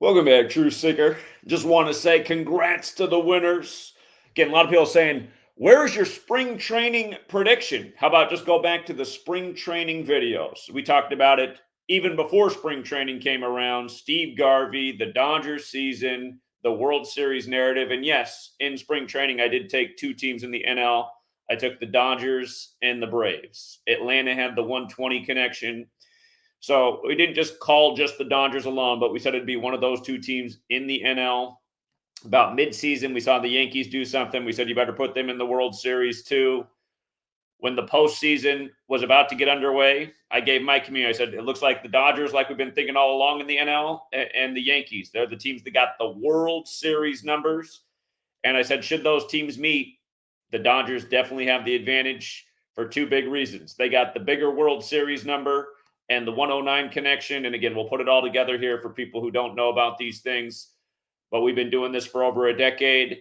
Welcome back, True Seeker. Just want to say congrats to the winners. Again, a lot of people saying, where's your spring training prediction? How about just go back to the spring training videos? We talked about it even before spring training came around. Steve Garvey, the Dodgers season, the World Series narrative. And yes, in spring training, I did take two teams in the NL. I took the Dodgers and the Braves. Atlanta had the 120 connection. So we didn't just call just the Dodgers alone, but we said it'd be one of those two teams in the NL. About midseason, we saw the Yankees do something. We said you better put them in the World Series too. When the postseason was about to get underway, I gave my community, I said, it looks like the Dodgers, like we've been thinking all along in the NL, and the Yankees. They're the teams that got the World Series numbers. And I said, should those teams meet, the Dodgers definitely have the advantage for two big reasons. They got the bigger World Series number and the 109 connection. And again, we'll put it all together here for people who don't know about these things. But we've been doing this for over a decade.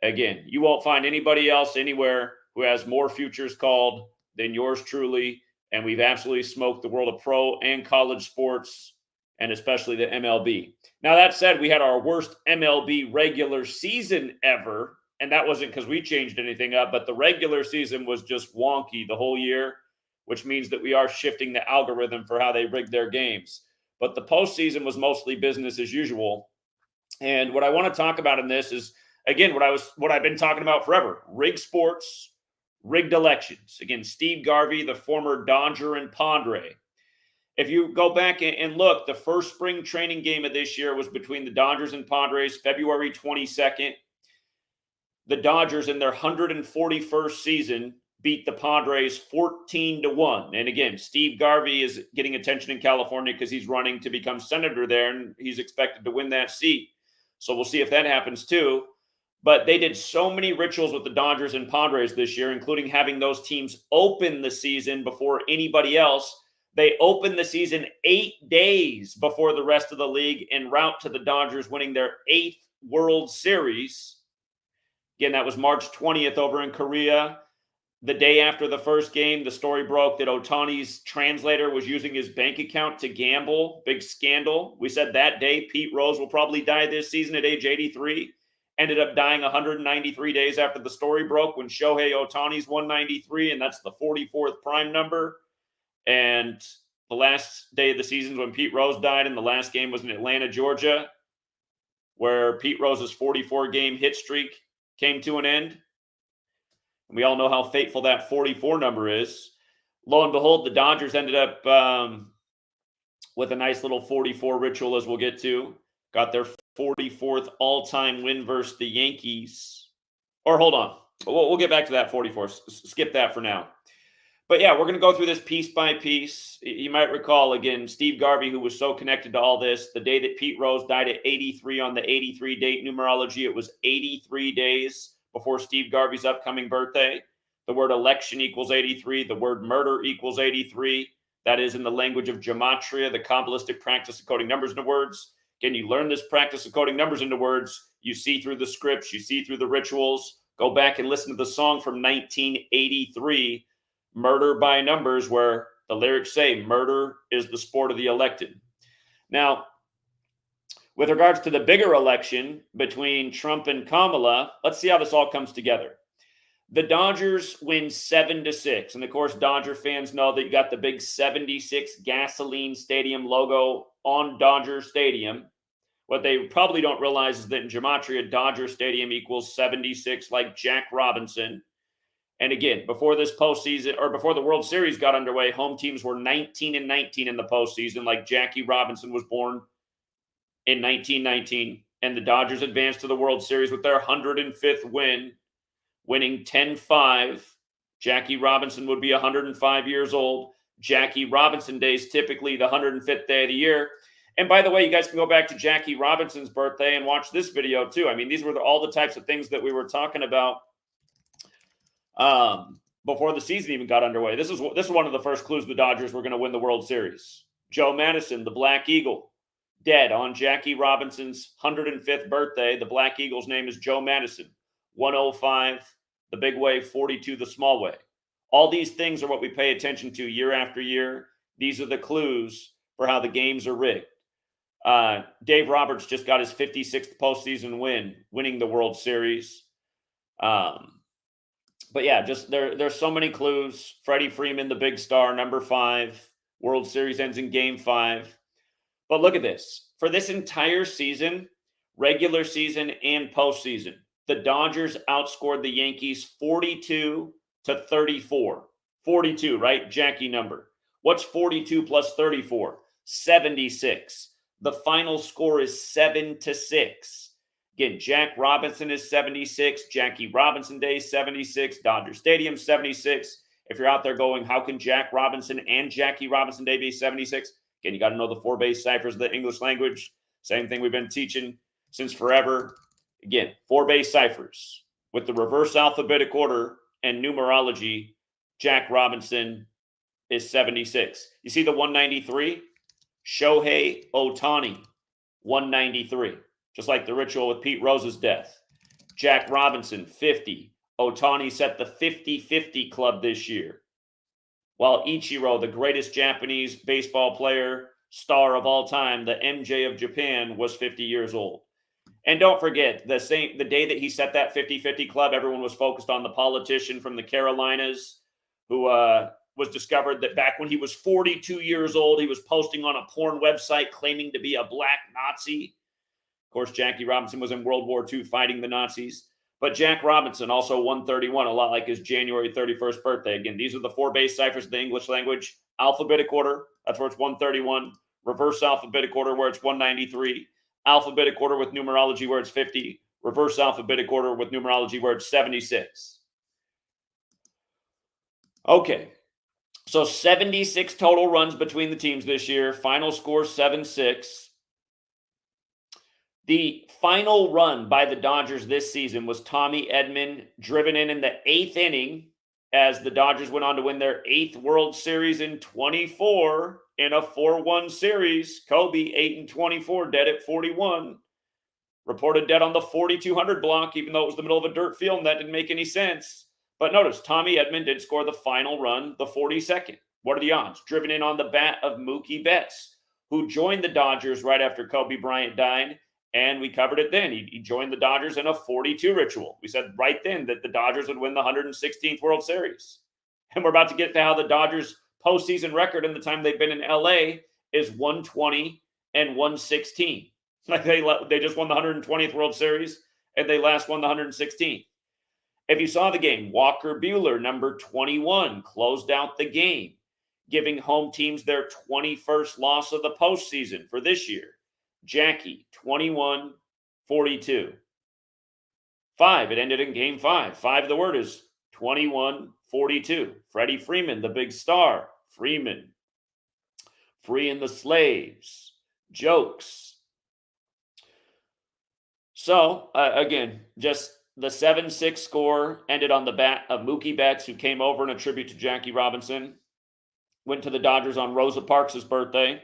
Again, you won't find anybody else anywhere who has more futures called than yours truly. And we've absolutely smoked the world of pro and college sports, and especially the MLB. Now, that said, we had our worst MLB regular season ever. And that wasn't because we changed anything up, but the regular season was just wonky the whole year, which means that we are shifting the algorithm for how they rig their games. But the postseason was mostly business as usual. And what I want to talk about in this is, again, what I've been talking about forever: rigged sports, rigged elections. Again, Steve Garvey, the former Dodger and Padre. If you go back and look, the first spring training game of this year was between the Dodgers and Padres, February 22nd. The Dodgers, in their 141st season, beat the Padres 14-1. And again, Steve Garvey is getting attention in California because he's running to become senator there, and he's expected to win that seat. So we'll see if that happens too. But they did so many rituals with the Dodgers and Padres this year, including having those teams open the season before anybody else. They opened the season 8 days before the rest of the league, en route to the Dodgers winning their 8th World Series. Again, that was March 20th over in Korea. The day after the first game, the story broke that Ohtani's translator was using his bank account to gamble. Big scandal. We said that day Pete Rose will probably die this season at age 83. Ended up dying 193 days after the story broke when Shohei Ohtani's 193, and that's the 44th prime number. And the last day of the season when Pete Rose died, and the last game was in Atlanta, Georgia, where Pete Rose's 44-game hit streak came to an end. And we all know how fateful that 44 number is. Lo and behold, the Dodgers ended up with a nice little 44 ritual, as we'll get to. Got their 44th all-time win versus the Yankees. Or hold on. We'll get back to that 44. Skip that for now. But yeah, we're going to go through this piece by piece. You might recall, again, Steve Garvey, who was so connected to all this, the day that Pete Rose died at 83 on the 83 date numerology, it was 83 days before Steve Garvey's upcoming birthday. The word election equals 83. The word murder equals 83. That is in the language of Gematria, the Kabbalistic practice of coding numbers into words. Again, you learn this practice of coding numbers into words. You see through the scripts. You see through the rituals. Go back and listen to the song from 1983, Murder by Numbers, where the lyrics say, murder is the sport of the elected. Now, with regards to the bigger election between Trump and Kamala, let's see how this all comes together. The Dodgers win 7-6. And of course, Dodger fans know that you got the big 76 gasoline stadium logo on Dodger Stadium. What they probably don't realize is that in Gematria, Dodger Stadium equals 76, like Jack Robinson. And again, before this postseason, or before the World Series got underway, home teams were 19-19 in the postseason, like Jackie Robinson was born in 1919. And the Dodgers advanced to the World Series with their 105th win, winning 10-5. Jackie Robinson would be 105 years old. Jackie Robinson Day is typically the 105th day of the year. And by the way, you guys can go back to Jackie Robinson's birthday and watch this video too. I mean, these were all the types of things that we were talking about before the season even got underway. This is one of the first clues the Dodgers were going to win the World Series. Joe Madison, the Black Eagle, dead on Jackie Robinson's 105th birthday. The Black Eagle's name is Joe Madison. 105, the big way, 42, the small way. All these things are what we pay attention to year after year. These are the clues for how the games are rigged. Dave Roberts just got his 56th postseason win, winning the World Series. But yeah, just there's so many clues. Freddie Freeman, the big star, number 5. World Series ends in Game 5. But look at this. For this entire season, regular season and postseason, the Dodgers outscored the Yankees 42-34. 42, right? Jackie number. What's 42 plus 34? 76. The final score is 7-6. Again, Jack Robinson is 76. Jackie Robinson Day 76. Dodger Stadium 76. If you're out there going, how can Jack Robinson and Jackie Robinson Day be 76? Again, you got to know the 4 base ciphers of the English language. Same thing we've been teaching since forever. Again, 4 base ciphers with the reverse alphabetic order and numerology. Jack Robinson is 76. You see the 193? Shohei Ohtani, 193. Just like the ritual with Pete Rose's death. Jack Robinson, 50. Ohtani set the 50-50 club this year. While Ichiro, the greatest Japanese baseball player, star of all time, the MJ of Japan, was 50 years old. And don't forget, the day that he set that 50-50 club, everyone was focused on the politician from the Carolinas who was discovered that back when he was 42 years old, he was posting on a porn website claiming to be a black Nazi. Of course, Jackie Robinson was in World War II fighting the Nazis. But Jack Robinson, also 131, a lot like his January 31st birthday. Again, these are the 4 base ciphers of the English language. Alphabetic order, that's where it's 131. Reverse alphabetic order, where it's 193. Alphabetic order with numerology, where it's 50. Reverse alphabetic order with numerology, where it's 76. Okay, so 76 total runs between the teams this year. Final score 7-6. The final run by the Dodgers this season was Tommy Edman, driven in the 8th inning as the Dodgers went on to win their 8th World Series in 24 in a 4-1 series. Kobe, 8-24, dead at 41. Reported dead on the 4,200 block, even though it was the middle of a dirt field, and that didn't make any sense. But notice, Tommy Edman did score the final run, the 42nd. What are the odds? Driven in on the bat of Mookie Betts, who joined the Dodgers right after Kobe Bryant died. And we covered it then. He joined the Dodgers in a 42 ritual. We said right then that the Dodgers would win the 116th World Series. And we're about to get to how the Dodgers' postseason record in the time they've been in LA is 120 and 116. Like they just won the 120th World Series and they last won the 116th. If you saw the game, Walker Buehler, number 21, closed out the game, giving home teams their 21st loss of the postseason for this year. Jackie, 21-42. 5, it ended in Game 5. 5, the word is 21-42. Freddie Freeman, the big star. Freeman. Freeing the slaves. Jokes. So, again, just the 7-6 score ended on the bat of Mookie Betts, who came over in a tribute to Jackie Robinson. Went to the Dodgers on Rosa Parks' birthday.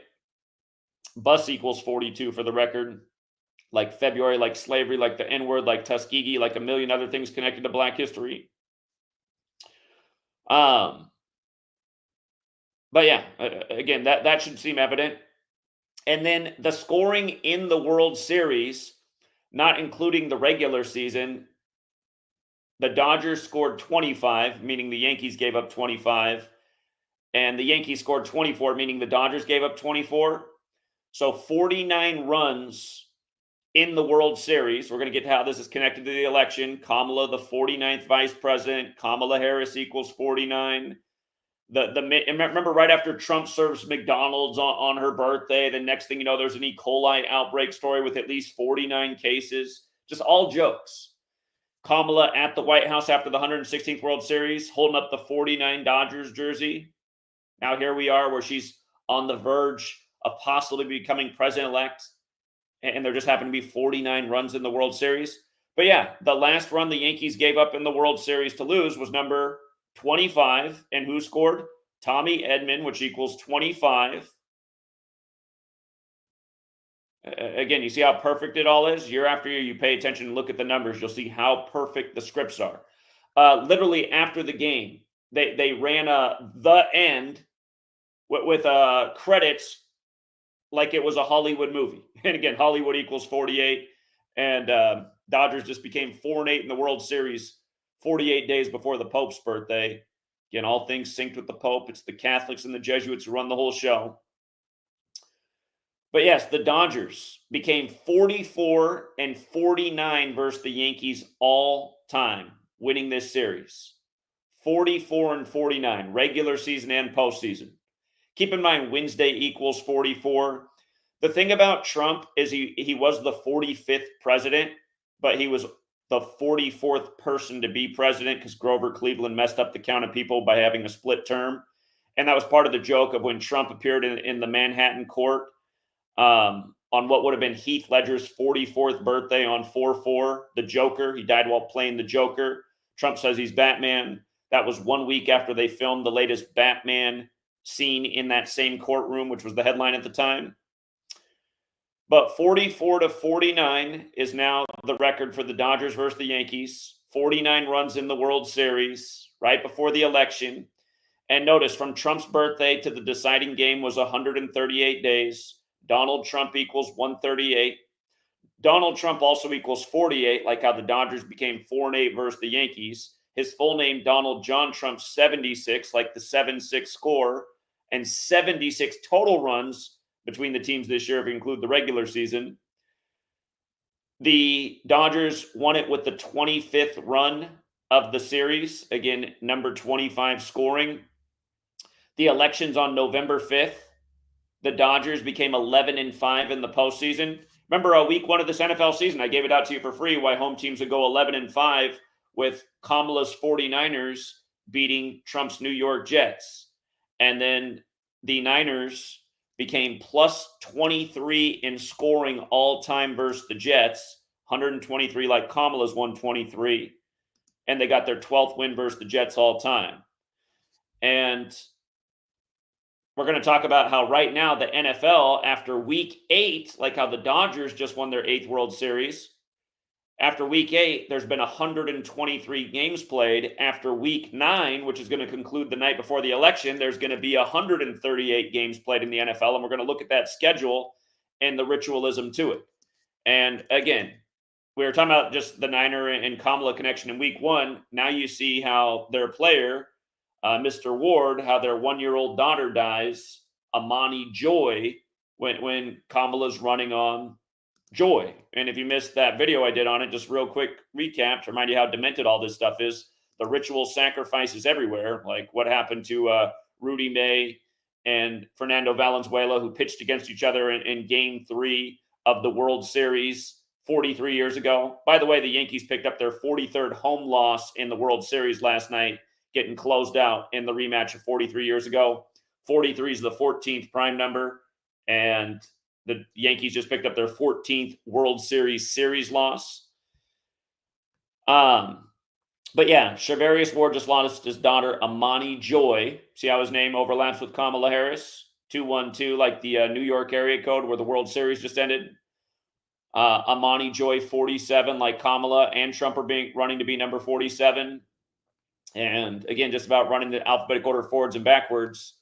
Bus equals 42 for the record. Like February, like slavery, like the N-word, like Tuskegee, like a million other things connected to Black history. But yeah, again, that should seem evident. And then the scoring in the World Series, not including the regular season, the Dodgers scored 25, meaning the Yankees gave up 25. And the Yankees scored 24, meaning the Dodgers gave up 24. So 49 runs in the World Series. We're going to get to how this is connected to the election. Kamala, the 49th vice president. Kamala Harris equals 49. Remember right after Trump serves McDonald's on her birthday, the next thing you know, there's an E. coli outbreak story with at least 49 cases. Just all jokes. Kamala at the White House after the 116th World Series, holding up the 49 Dodgers jersey. Now here we are where she's on the verge of possibly becoming president-elect, and there just happened to be 49 runs in the World Series. But yeah, the last run the Yankees gave up in the World Series to lose was number 25, and who scored? Tommy Edman, which equals 25. Again, you see how perfect it all is? Year after year, you pay attention and look at the numbers, you'll see how perfect the scripts are. Literally after the game, they ran the end with credits like it was a Hollywood movie. And again, Hollywood equals 48. And Dodgers just became 4-8 in the World Series 48 days before the Pope's birthday. Again, all things synced with the Pope. It's the Catholics and the Jesuits who run the whole show. But yes, the Dodgers became 44-49 versus the Yankees all time, winning this series. 44-49, regular season and postseason. Keep in mind, Wednesday equals 44. The thing about Trump is he was the 45th president, but he was the 44th person to be president because Grover Cleveland messed up the count of people by having a split term. And that was part of the joke of when Trump appeared in the Manhattan court on what would have been Heath Ledger's 44th birthday on 4/4, the Joker. He died while playing the Joker. Trump says he's Batman. That was 1 week after they filmed the latest Batman scene in that same courtroom, which was the headline at the time. But 44-49 is now the record for the Dodgers versus the Yankees. 49 runs in the World Series right before the election. And notice, from Trump's birthday to the deciding game was 138 days. Donald Trump equals 138. Donald Trump also equals 48, like how the Dodgers became 4-8 versus the Yankees. His full name, Donald John Trump, 76, like the 7-6 score, and 76 total runs between the teams this year, if you include the regular season. The Dodgers won it with the 25th run of the series. Again, number 25 scoring. The elections on November 5th. The Dodgers became 11-5 in the postseason. Remember, week 1 of this NFL season, I gave it out to you for free why home teams would go 11-5 with Kamala's 49ers beating Trump's New York Jets. And then the Niners became plus 23 in scoring all time versus the Jets, 123 like Kamala's 123. And they got their 12th win versus the Jets all time. And we're going to talk about how right now the NFL, after week 8, like how the Dodgers just won their 8th World Series, after week 8, there's been 123 games played. After week 9, which is going to conclude the night before the election, there's going to be 138 games played in the NFL. And we're going to look at that schedule and the ritualism to it. And again, we were talking about just the Niner and Kamala connection in week 1. Now you see how their player, Mr. Ward, how their 1-year-old daughter dies, Amani Joy, when Kamala's running on Joy. And if you missed that video I did on it, just real quick recap to remind you how demented all this stuff is. The ritual sacrifices everywhere, like what happened to Rudy May and Fernando Valenzuela, who pitched against each other in Game 3 of the World Series 43 years ago. By the way, the Yankees picked up their 43rd home loss in the World Series last night, getting closed out in the rematch of 43 years ago. 43 is the 14th prime number, and the Yankees just picked up their 14th World Series loss. But yeah, Shavarius Ward just lost his daughter, Amani Joy. See how his name overlaps with Kamala Harris? 212, like the New York area code where the World Series just ended. Amani Joy, 47, like Kamala and Trump are running to be number 47. And again, just about running the alphabetic order forwards and backwards.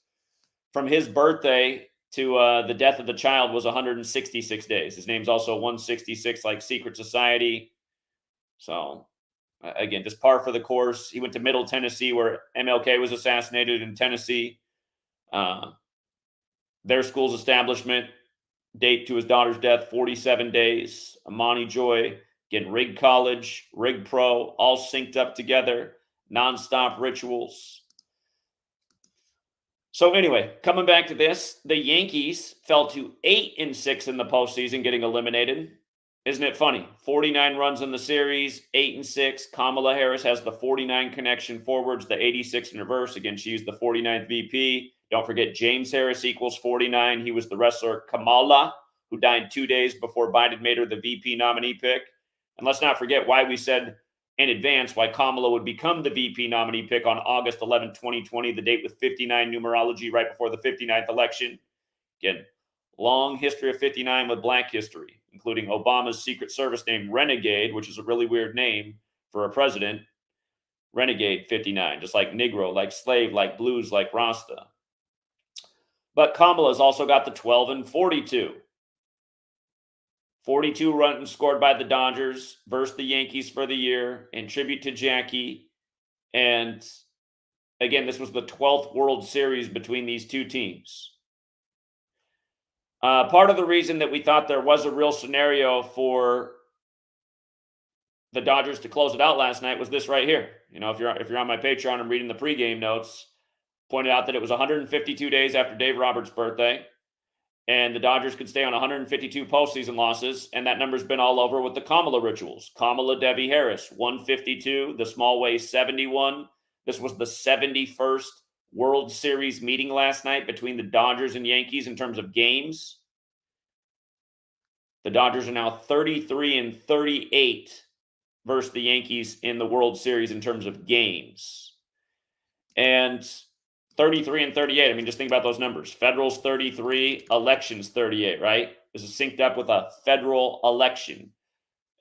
From his birthday to the death of the child was 166 days. His name's also 166, like Secret Society. So, again, just par for the course. He went to Middle Tennessee, where MLK was assassinated in Tennessee. Their school's establishment, date to his daughter's death, 47 days. Amani Joy, again, Rig College, Rig Pro, all synced up together. Nonstop rituals. So anyway, coming back to this, the Yankees fell to 8-6 in the postseason, getting eliminated. Isn't it funny? 49 runs in the series, 8-6. Kamala Harris has the 49 connection forwards, the 86 in reverse. Again, she used the 49th VP. Don't forget, James Harris equals 49. He was the wrestler Kamala, who died 2 days before Biden made her the VP nominee pick. And let's not forget why we said in advance why Kamala would become the VP nominee pick on August 11, 2020, the date with 59 numerology right before the 59th election. Again, long history of 59 with Black history, including Obama's Secret Service name Renegade, which is a really weird name for a president. Renegade 59, just like Negro, like slave, like blues, like Rasta. But Kamala's also got the 12 and 42. 42 runs scored by the Dodgers versus the Yankees for the year in tribute to Jackie. And again, this was the 12th World Series between these two teams. Part of the reason that we thought there was a real scenario for the Dodgers to close it out last night was this right here. You know, if you're on my Patreon, I'm reading the pregame notes. Pointed out that it was 152 days after Dave Roberts' birthday, and the Dodgers could stay on 152 postseason losses, and that number's been all over with the Kamala rituals. Kamala Devi Harris, 152, the small way 71. This was the 71st World Series meeting last night between the Dodgers and Yankees in terms of games. The Dodgers are now 33 and 38 versus the Yankees in the World Series in terms of games. And 33 and 38. I mean, just think about those numbers. Federal's 33, elections 38, right? This is synced up with a federal election.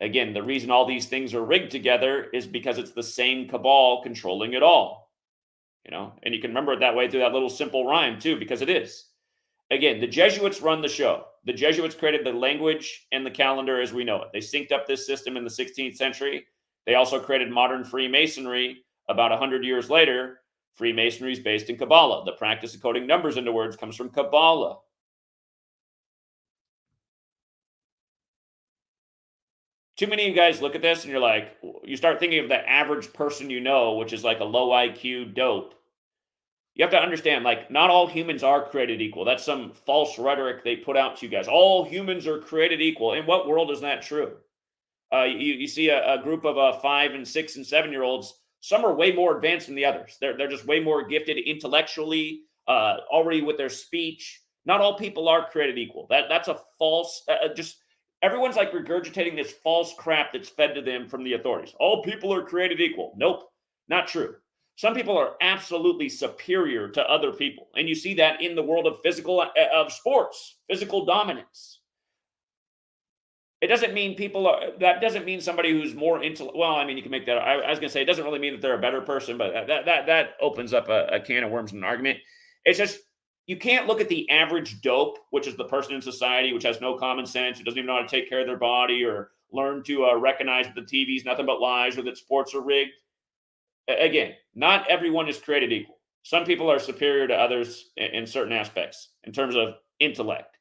Again, the reason all these things are rigged together is because it's the same cabal controlling it all. You know, and you can remember it that way through that little simple rhyme too, because it is. Again, the Jesuits run the show. The Jesuits created the language and the calendar as we know it. They synced up this system in the 16th century. They also created modern Freemasonry about 100 years later. Freemasonry is based in Kabbalah. The practice of coding numbers into words comes from Kabbalah. Too many of you guys look at this and you're like, you start thinking of the average person you know, which is like a low IQ dope. You have to understand, like, not all humans are created equal. That's some false rhetoric they put out to you guys. All humans are created equal. In what world is that true? You see a group of 5 and 6 and 7-year-olds. Some are way more advanced than the others. They're just way more gifted intellectually, already with their speech. Not all people are created equal. That's a false. Just everyone's like regurgitating this false crap that's fed to them from the authorities. All people are created equal. Nope, not true. Some people are absolutely superior to other people, and you see that in the world of sports, physical dominance. It doesn't mean that doesn't mean somebody who's more well, I mean, you can make that. I was going to say, it doesn't really mean that they're a better person, but that opens up a can of worms in an argument. It's just, you can't look at the average dope, which is the person in society, which has no common sense, who doesn't even know how to take care of their body or learn to recognize that the TV's nothing but lies or that sports are rigged. Again, not everyone is created equal. Some people are superior to others in certain aspects in terms of intellect.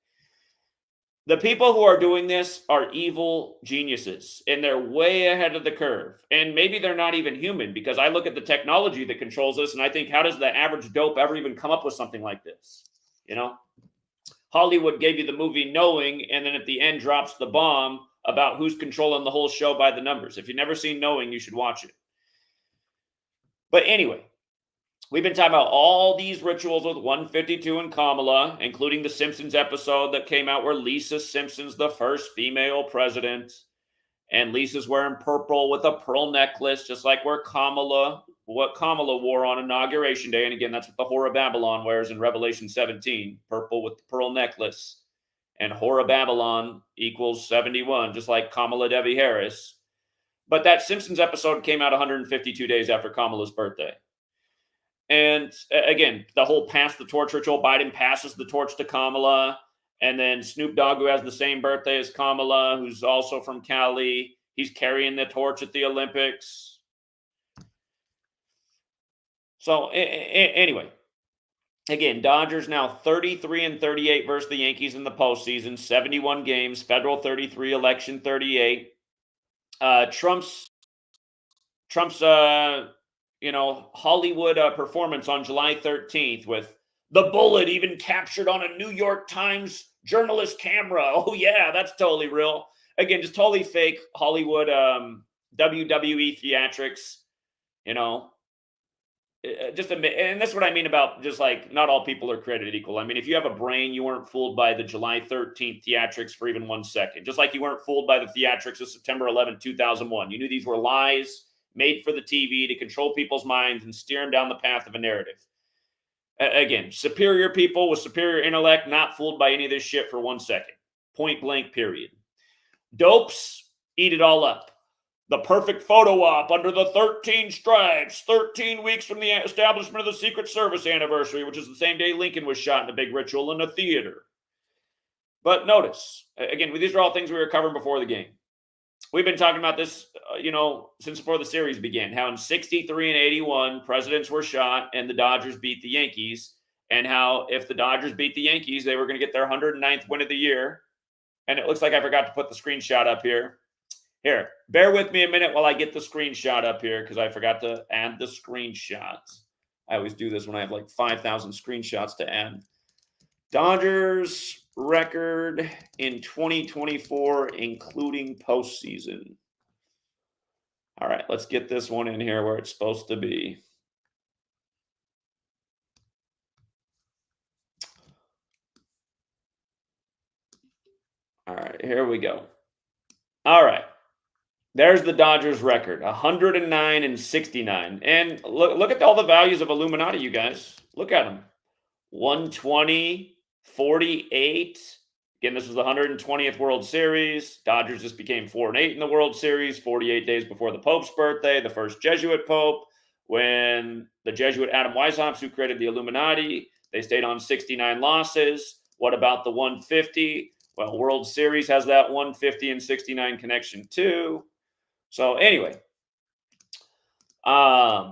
The people who are doing this are evil geniuses, and they're way ahead of the curve. And maybe they're not even human, because I look at the technology that controls this, and I think, how does the average dope ever even come up with something like this? You know, Hollywood gave you the movie Knowing, and then at the end drops the bomb about who's controlling the whole show by the numbers. If you've never seen Knowing, you should watch it. But anyway, we've been talking about all these rituals with 152 and Kamala, including the Simpsons episode that came out where Lisa Simpson's the first female president. And Lisa's wearing purple with a pearl necklace, just like what Kamala wore on Inauguration Day. And again, that's what the Whore of Babylon wears in Revelation 17, purple with the pearl necklace. And Whore of Babylon equals 71, just like Kamala Devi Harris. But that Simpsons episode came out 152 days after Kamala's birthday. And again, the whole pass the torch ritual, Biden passes the torch to Kamala. And then Snoop Dogg, who has the same birthday as Kamala, who's also from Cali, he's carrying the torch at the Olympics. So anyway, again, Dodgers now 33 and 38 versus the Yankees in the postseason, 71 games, federal 33, election 38. Trump's Hollywood performance on July 13th with the bullet even captured on a New York Times journalist camera. Oh yeah, that's totally real. Again, just totally fake Hollywood WWE theatrics, and that's what I mean about just like not all people are created equal. I mean, if you have a brain, you weren't fooled by the July 13th theatrics for even 1 second. Just like you weren't fooled by the theatrics of September 11, 2001. You knew these were lies made for the TV to control people's minds and steer them down the path of a narrative. Again, superior people with superior intellect, not fooled by any of this shit for 1 second. Point blank, period. Dopes, eat it all up. The perfect photo op under the 13 stripes, 13 weeks from the establishment of the Secret Service anniversary, which is the same day Lincoln was shot in a big ritual in a theater. But notice, again, these are all things we were covering before the game. We've been talking about this, since before the series began, how in 63 and 81, presidents were shot and the Dodgers beat the Yankees, and how if the Dodgers beat the Yankees, they were going to get their 109th win of the year. And it looks like I forgot to put the screenshot up here. Here, bear with me a minute while I get the screenshot up here because I forgot to add the screenshots. I always do this when I have like 5,000 screenshots to add. Dodgers record in 2024, including postseason. All right, let's get this one in here where it's supposed to be. All right, here we go. All right. There's the Dodgers record, 109 and 69. And look at all the values of Illuminati, you guys. Look at them. 120, 48. Again, this was the 120th World Series. Dodgers just became 4-8 in the World Series, 48 days before the Pope's birthday, the first Jesuit Pope. When the Jesuit Adam Weishaupt, who created the Illuminati, they stayed on 69 losses. What about the 150? Well, World Series has that 150 and 69 connection too. So anyway, yeah,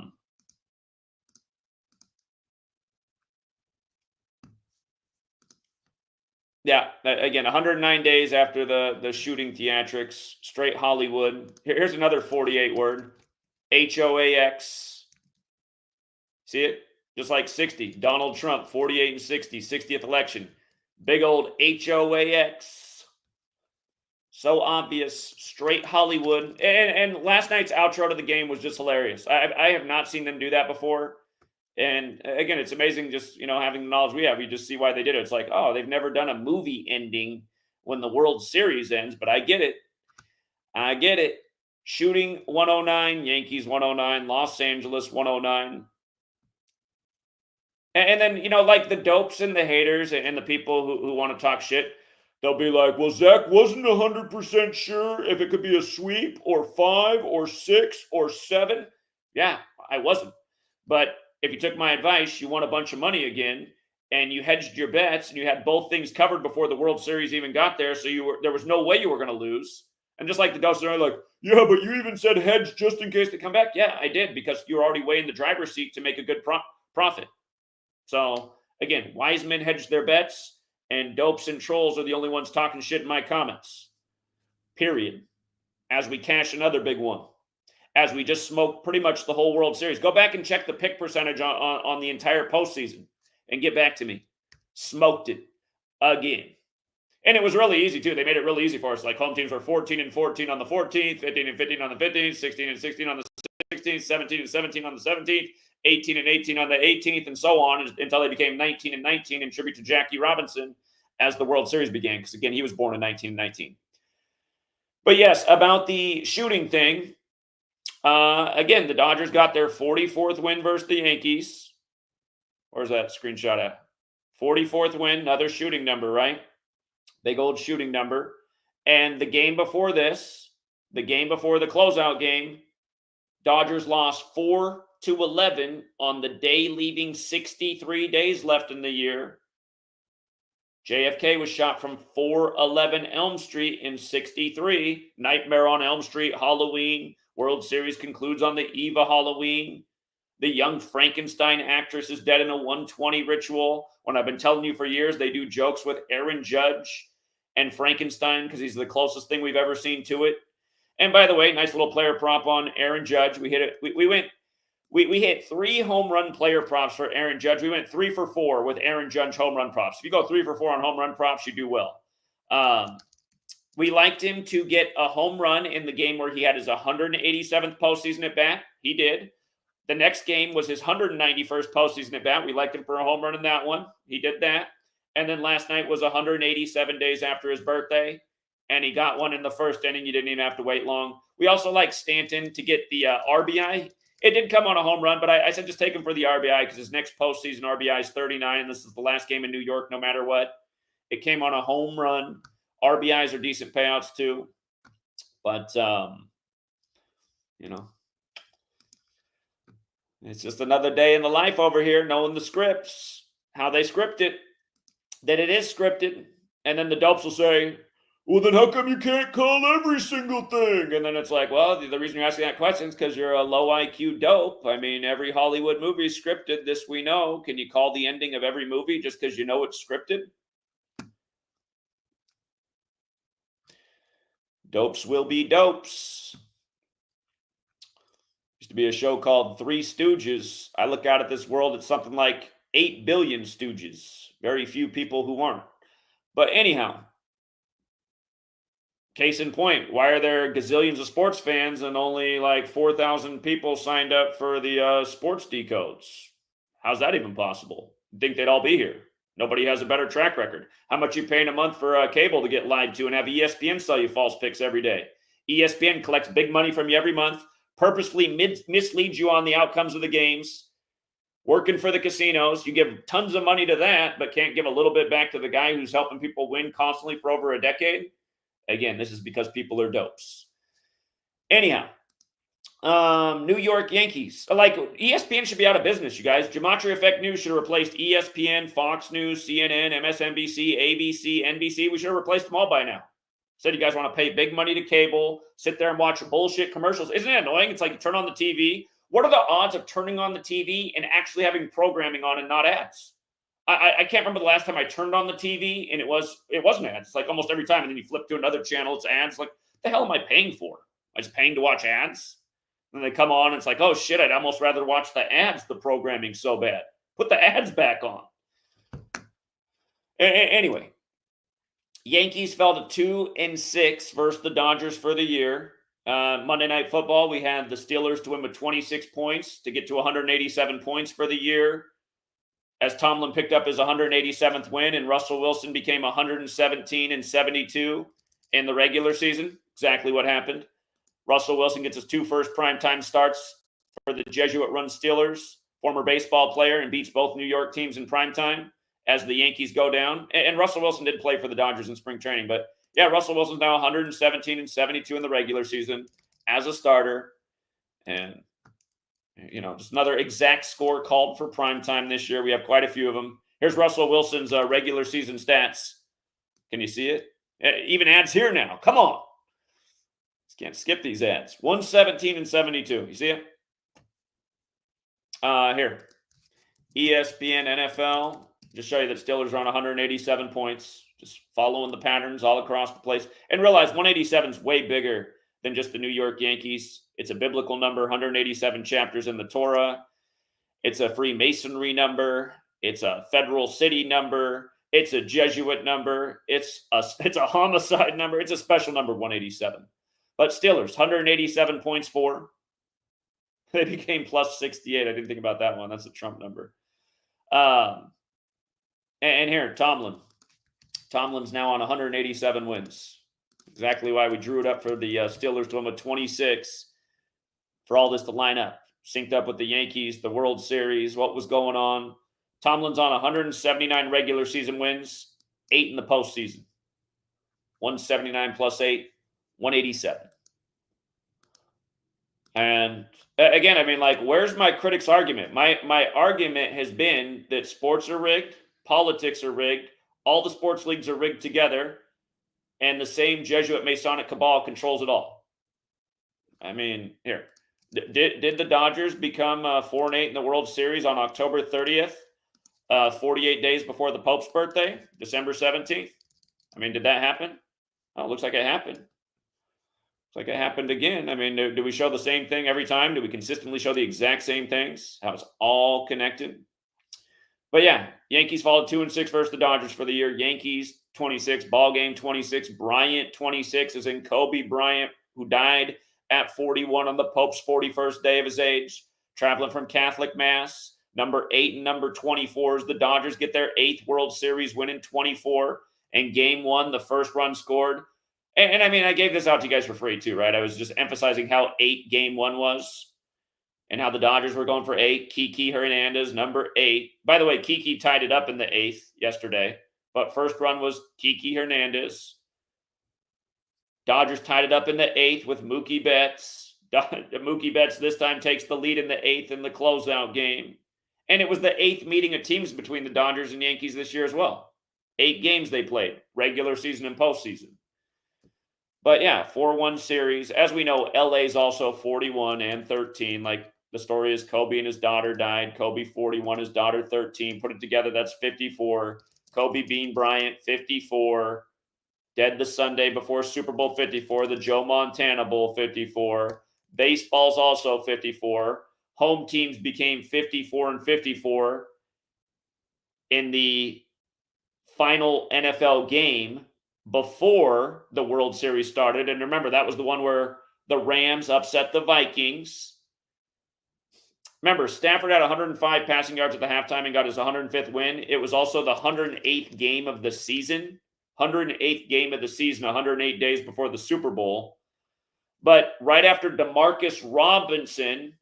again, 109 days after the shooting theatrics, straight Hollywood. Here's another 48 word, HOAX. See it? Just like 60, Donald Trump, 48 and 60, 60th election. Big old HOAX. So obvious, straight Hollywood. And last night's outro to the game was just hilarious. I have not seen them do that before. And again, it's amazing just, having the knowledge we have. You just see why they did it. It's like, oh, they've never done a movie ending when the World Series ends, but I get it. I get it. Shooting 109, Yankees 109, Los Angeles 109. And then, like the dopes and the haters and the people who want to talk shit, they'll be like, well, Zach wasn't 100% sure if it could be a sweep or 5 or 6 or 7. Yeah, I wasn't. But if you took my advice, you won a bunch of money again, and you hedged your bets, and you had both things covered before the World Series even got there, so there was no way you were going to lose. And just like the dopes are like, yeah, but you even said hedge just in case they come back. Yeah, I did, because you're already way in the driver's seat to make a good profit. So again, wise men hedge their bets, and dopes and trolls are the only ones talking shit in my comments. Period. As we cash another big one. As we just smoked pretty much the whole World Series. Go back and check the pick percentage on the entire postseason and get back to me. Smoked it again. And it was really easy, too. They made it really easy for us. Like, home teams were 14 and 14 on the 14th, 15 and 15 on the 15th, 16 and 16 on the 16th, 17 and 17 on the 17th, 18 and 18 on the 18th, and so on until they became 19 and 19 in tribute to Jackie Robinson as the World Series began. Because, again, he was born in 1919. But, yes, about the shooting thing, again, the Dodgers got their 44th win versus the Yankees. Where's that screenshot at? 44th win, another shooting number, right? Big old shooting number. And the game before this, the game before the closeout game, Dodgers lost 4-11 on the day leaving 63 days left in the year. JFK was shot from 411 Elm Street in 63. Nightmare on Elm Street, Halloween. World Series concludes on the eve of Halloween. The young Frankenstein actress is dead in a 120 ritual. When I've been telling you for years, they do jokes with Aaron Judge and Frankenstein because he's the closest thing we've ever seen to it. And by the way, nice little player prop on Aaron Judge. We hit it. We hit 3 home run player props for Aaron Judge. We went 3 for 4 with Aaron Judge home run props. If you go 3 for 4 on home run props, you do well. We liked him to get a home run in the game where he had his 187th postseason at bat. He did. The next game was his 191st postseason at bat. We liked him for a home run in that one. He did that. And then last night was 187 days after his birthday, and he got one in the first inning. You didn't even have to wait long. We also like Stanton to get the RBI. It did come on a home run, but I said just take him for the RBI because his next postseason RBI is 39. This is the last game in New York, no matter what. It came on a home run. RBIs are decent payouts too. But you know, it's just another day in the life over here, knowing the scripts, how they script it, that it is scripted. And then the dopes will say, well, then how come you can't call every single thing? And then it's like, well, the reason you're asking that question is because you're a low IQ dope. I mean, every Hollywood movie is scripted. This we know. Can you call the ending of every movie just because you know it's scripted? Dopes will be dopes. Used to be a show called Three Stooges. I look out at this world, it's something like 8 billion stooges. Very few people who aren't. But anyhow, case in point, why are there gazillions of sports fans and only like 4,000 people signed up for the sports decodes? How's that even possible? You'd think they'd all be here. Nobody has a better track record. How much you paying a month for cable to get lied to and have ESPN sell you false picks every day? ESPN collects big money from you every month, purposefully misleads you on the outcomes of the games, working for the casinos. You give tons of money to that, but can't give a little bit back to the guy who's helping people win constantly for over a decade. Again, this is because people are dopes. Anyhow, New York Yankees. Like, ESPN should be out of business, you guys. GematriaEffectNews should have replaced ESPN, Fox News, CNN, MSNBC, ABC, NBC. We should have replaced them all by now. Said you guys want to pay big money to cable, sit there and watch bullshit commercials. Isn't it annoying? It's like you turn on the TV. What are the odds of turning on the TV and actually having programming on and not ads? I can't remember the last time I turned on the TV and it wasn't ads. It's like almost every time, and then you flip to another channel, it's ads. Like, the hell am I paying for? Am I just paying to watch ads? And they come on, and it's like, oh shit, I'd almost rather watch the ads. The programming's so bad. Put the ads back on. Anyway, Yankees fell to 2-6 versus the Dodgers for the year. Monday Night Football, we had the Steelers to win with 26 points to get to 187 points for the year, as Tomlin picked up his 187th win and Russell Wilson became 117-72 in the regular season. Exactly what happened. Russell Wilson gets his 2 first primetime starts for the Jesuit-run Steelers, former baseball player, and beats both New York teams in primetime as the Yankees go down. And Russell Wilson did play for the Dodgers in spring training. But, yeah, Russell Wilson's now 117-72 in the regular season as a starter. And, you know, just another exact score called for primetime this year. We have quite a few of them. Here's Russell Wilson's regular season stats. Can you see it? Even ads here now. Come on. Just can't skip these ads. 117-72. You see it? Here. ESPN NFL. Just show you that Steelers are on 187 points. Just following the patterns all across the place. And realize 187 is way bigger than just the New York Yankees. It's a biblical number, 187 chapters in the Torah. It's a Freemasonry number. It's a federal city number. It's a Jesuit number. It's a homicide number. It's a special number, 187. But Steelers, 187 points for. They became plus 68. I didn't think about that one. That's a Trump number. And here, Tomlin. Tomlin's now on 187 wins. Exactly why we drew it up for the Steelers to win with 26. For all this to line up. Synced up with the Yankees, the World Series, what was going on. Tomlin's on 179 regular season wins, 8 in the postseason. 179 plus 8, 187. And again, I mean, like, where's my critic's argument? My argument has been that sports are rigged, politics are rigged, all the sports leagues are rigged together, and the same Jesuit Masonic cabal controls it all. I mean, here. Did the Dodgers become 4-8 in the World Series on October 30th, 48 days before the Pope's birthday, December 17th? I mean, did that happen? Oh, it looks like it happened. Looks like it happened again. I mean, do we show the same thing every time? Do we consistently show the exact same things? How it's all connected? But yeah, Yankees followed 2-6 versus the Dodgers for the year. Yankees 26, ball game 26. Bryant 26 is in Kobe Bryant, who died at 41 on the Pope's 41st day of his age, traveling from Catholic Mass. Number 8 and number 24 as the Dodgers get their 8th World Series win in 24. And game 1, the first run scored. And I mean, I gave this out to you guys for free too, right? I was just emphasizing how 8 game 1 was and how the Dodgers were going for 8. Kiki Hernandez, number 8. By the way, Kiki tied it up in the 8th yesterday, but first run was Kiki Hernandez. Dodgers tied it up in the 8th with Mookie Betts. Mookie Betts this time takes the lead in the 8th in the closeout game. And it was the 8th meeting of teams between the Dodgers and Yankees this year as well. 8 games they played, regular season and postseason. But yeah, 4-1 series. As we know, LA's also 41 and 13. Like the story is Kobe and his daughter died. Kobe 41, his daughter 13. Put it together, that's 54. Kobe Bean Bryant 54. Dead the Sunday before Super Bowl 54. The Joe Montana Bowl 54. Baseball's also 54. Home teams became 54 and 54 in the final NFL game before the World Series started. And remember, that was the one where the Rams upset the Vikings. Remember, Stafford had 105 passing yards at the halftime and got his 105th win. It was also the 108th game of the season. 108th game of the season, 108 days before the Super Bowl. But right after DeMarcus Robinson,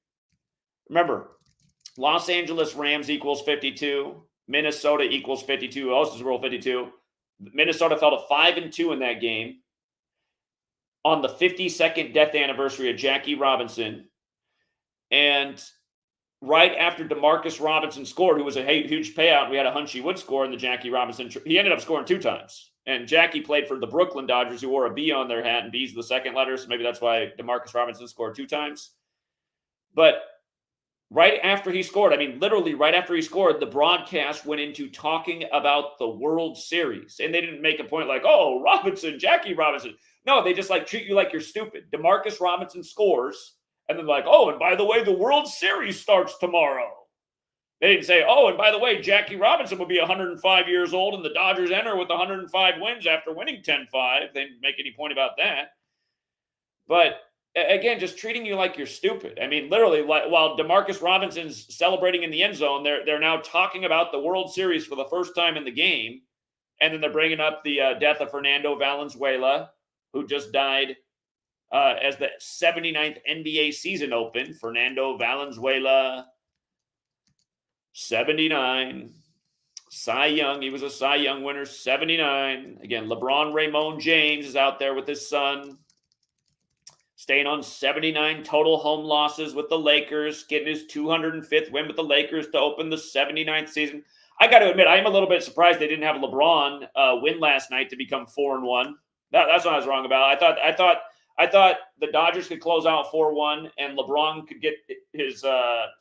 remember, Los Angeles Rams equals 52. Minnesota equals 52. Also is Rule 52. Minnesota fell to 5-2 in that game on the 52nd death anniversary of Jackie Robinson. And right after DeMarcus Robinson scored, who was a huge payout, we had a hunch he would score in the Jackie Robinson. He ended up scoring 2 times. And Jackie played for the Brooklyn Dodgers, who wore a B on their hat, and B's the second letter, so maybe that's why DeMarcus Robinson scored 2 times. But right after he scored, I mean, literally right after he scored, the broadcast went into talking about the World Series. And they didn't make a point like, oh, Robinson, Jackie Robinson. No, they just like treat you like you're stupid. DeMarcus Robinson scores, and then like, oh, and by the way, the World Series starts tomorrow. They didn't say, oh, and by the way, Jackie Robinson will be 105 years old and the Dodgers enter with 105 wins after winning 10-5. They didn't make any point about that. But again, just treating you like you're stupid. I mean, literally, while DeMarcus Robinson's celebrating in the end zone, they're now talking about the World Series for the first time in the game. And then they're bringing up the death of Fernando Valenzuela, who just died as the 79th NBA season opened. Fernando Valenzuela, 79. Cy Young, he was a Cy Young winner, 79. Again, LeBron Raymond James is out there with his son, staying on 79 total home losses with the Lakers, getting his 205th win with the Lakers to open the 79th season. I got to admit, I am a little bit surprised they didn't have LeBron win last night to become 4-1. That's what I was wrong about. I thought the Dodgers could close out 4-1 and LeBron could get his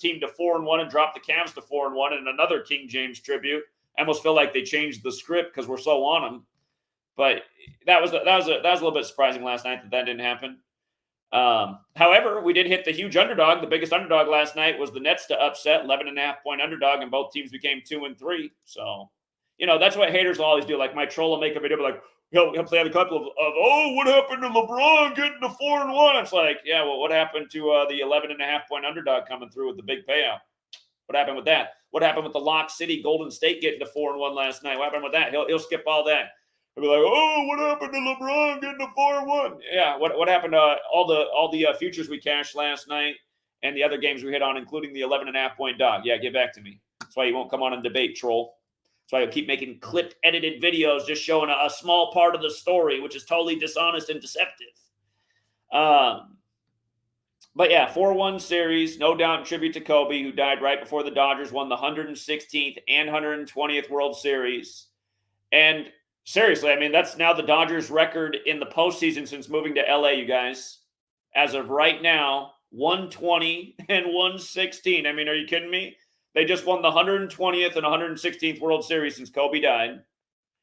team to 4-1 and drop the Cavs to 4-1 in another King James tribute. I almost feel like they changed the script because we're so on them. But that was a little bit surprising last night that didn't happen. However, we did hit the huge underdog. The biggest underdog last night was the Nets to upset, 11.5-point underdog, and both teams became 2-3. So, that's what haters will always do. Like my troll will make a video like, he'll play the couple of oh, what happened to LeBron getting to 4-1? It's like, yeah, well, what happened to the 11.5-point underdog coming through with the big payout? What happened with that? What happened with the Lock City Golden State getting to 4-1 last night? What happened with that? He'll skip all that. He'll be like, oh, what happened to LeBron getting to 4-1? Yeah, what happened to all the futures we cashed last night and the other games we hit on, including the 11.5-point dog? Yeah, get back to me. That's why you won't come on and debate, troll. That's why I'll keep making clipped, edited videos just showing a small part of the story, which is totally dishonest and deceptive. But yeah, 4-1 series, no doubt in tribute to Kobe, who died right before the Dodgers won the 116th and 120th World Series. And seriously, I mean, that's now the Dodgers' record in the postseason since moving to LA, you guys. As of right now, 120 and 116. I mean, are you kidding me? They just won the 120th and 116th World Series since Kobe died.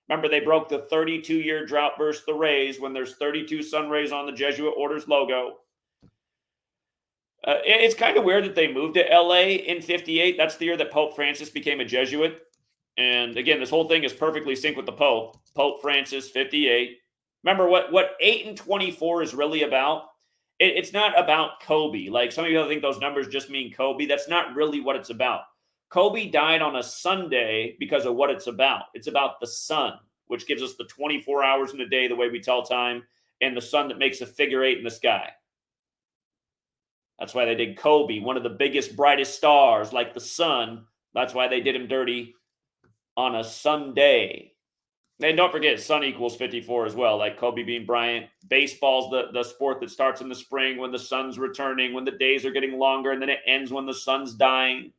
Remember, they broke the 32-year drought versus the Rays when there's 32 sun rays on the Jesuit Order's logo. It's kind of weird that they moved to LA in 58. That's the year that Pope Francis became a Jesuit. And again, this whole thing is perfectly synced with the Pope. Pope Francis, 58. Remember what 8 and 24 is really about? It's not about Kobe. Like some of you think those numbers just mean Kobe. That's not really what it's about. Kobe died on a Sunday because of what it's about. It's about the sun, which gives us the 24 hours in a day, the way we tell time, and the sun that makes a figure 8 in the sky. That's why they did Kobe, one of the biggest, brightest stars, like the sun. That's why they did him dirty on a Sunday. And don't forget, sun equals 54 as well, like Kobe Bean Bryant. Baseball's the sport that starts in the spring when the sun's returning, when the days are getting longer, and then it ends when the sun's dying.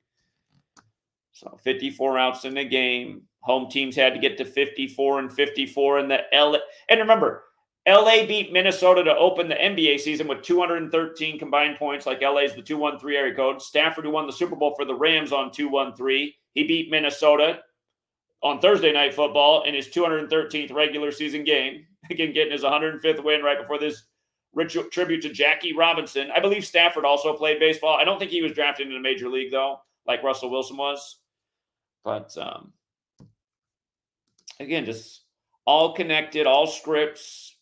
So 54 outs in a game. Home teams had to get to 54 and 54. And and remember, LA beat Minnesota to open the NBA season with 213 combined points, like LA's the 213 area code. Stafford, who won the Super Bowl for the Rams on 213, he beat Minnesota on Thursday Night Football in his 213th regular season game. Again, getting his 105th win right before this tribute to Jackie Robinson. I believe Stafford also played baseball. I don't think he was drafted in a major league, though, like Russell Wilson was. But again, just all connected, all scripts.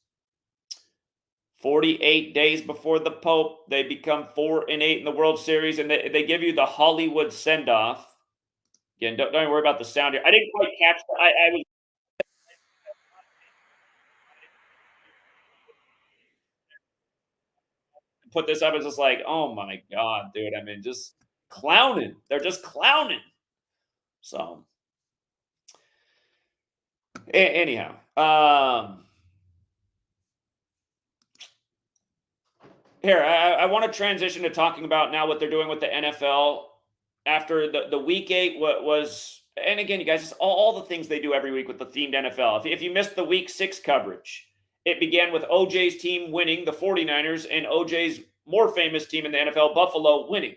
48 days before the Pope, they become 4-8 in the World Series, and they give you the Hollywood send-off. Again, don't worry about the sound here. I didn't quite catch that. I was put this up as just like, oh my God, dude. I mean, just clowning. They're just clowning. So anyhow, here, I want to transition to talking about now what they're doing with the NFL after the week 8 was, and again, you guys, it's all the things they do every week with the themed NFL. If you missed the week 6 coverage, it began with OJ's team winning, the 49ers, and OJ's more famous team in the NFL, Buffalo, winning.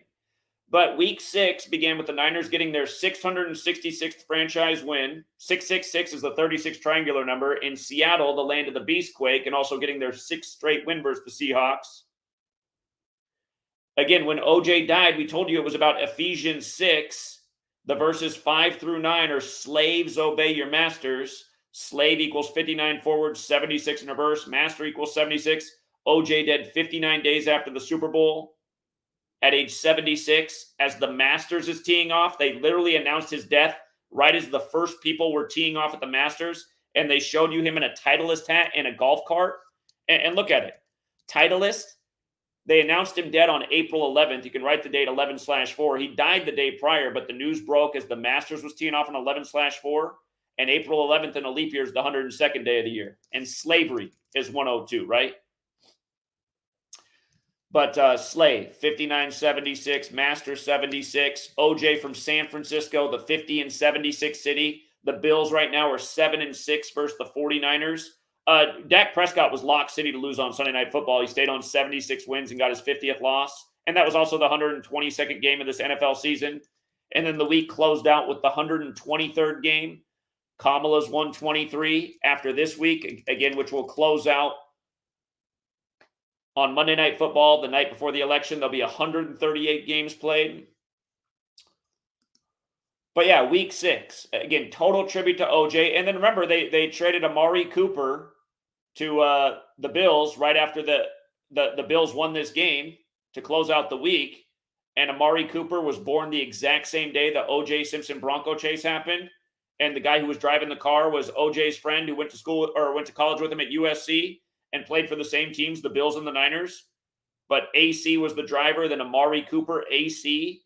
But week 6 began with the Niners getting their 666th franchise win. 666 is the 36 triangular number in Seattle, the land of the Beastquake, and also getting their 6th straight win versus the Seahawks. Again, when OJ died, we told you it was about Ephesians 6. The verses 5 through 9 are slaves, obey your masters. Slave equals 59 forward, 76 in reverse. Master equals 76. OJ dead 59 days after the Super Bowl. At age 76, as the Masters is teeing off, they literally announced his death right as the first people were teeing off at the Masters, and they showed you him in a Titleist hat and a golf cart. And look at it. Titleist, they announced him dead on April 11th. You can write the date 11/4. He died the day prior, but the news broke as the Masters was teeing off on 11/4, and April 11th in a leap year is the 102nd day of the year. And slavery is 102, right? But slave, 59-76, Master 76, OJ from San Francisco, the 50 and 76 city. The Bills right now are 7-6 versus the 49ers. Dak Prescott was lock city to lose on Sunday Night Football. He stayed on 76 wins and got his 50th loss. And that was also the 122nd game of this NFL season. And then the week closed out with the 123rd game. Kamala's 123 after this week, again, which will close out on Monday Night Football, the night before the election. There'll be 138 games played. But yeah, week 6. Again, total tribute to OJ. And then remember, they traded Amari Cooper to the Bills right after the Bills won this game to close out the week. And Amari Cooper was born the exact same day the OJ Simpson Bronco chase happened. And the guy who was driving the car was OJ's friend who went to college with him at USC. And played for the same teams, the Bills and the Niners. But AC was the driver, then Amari Cooper, AC.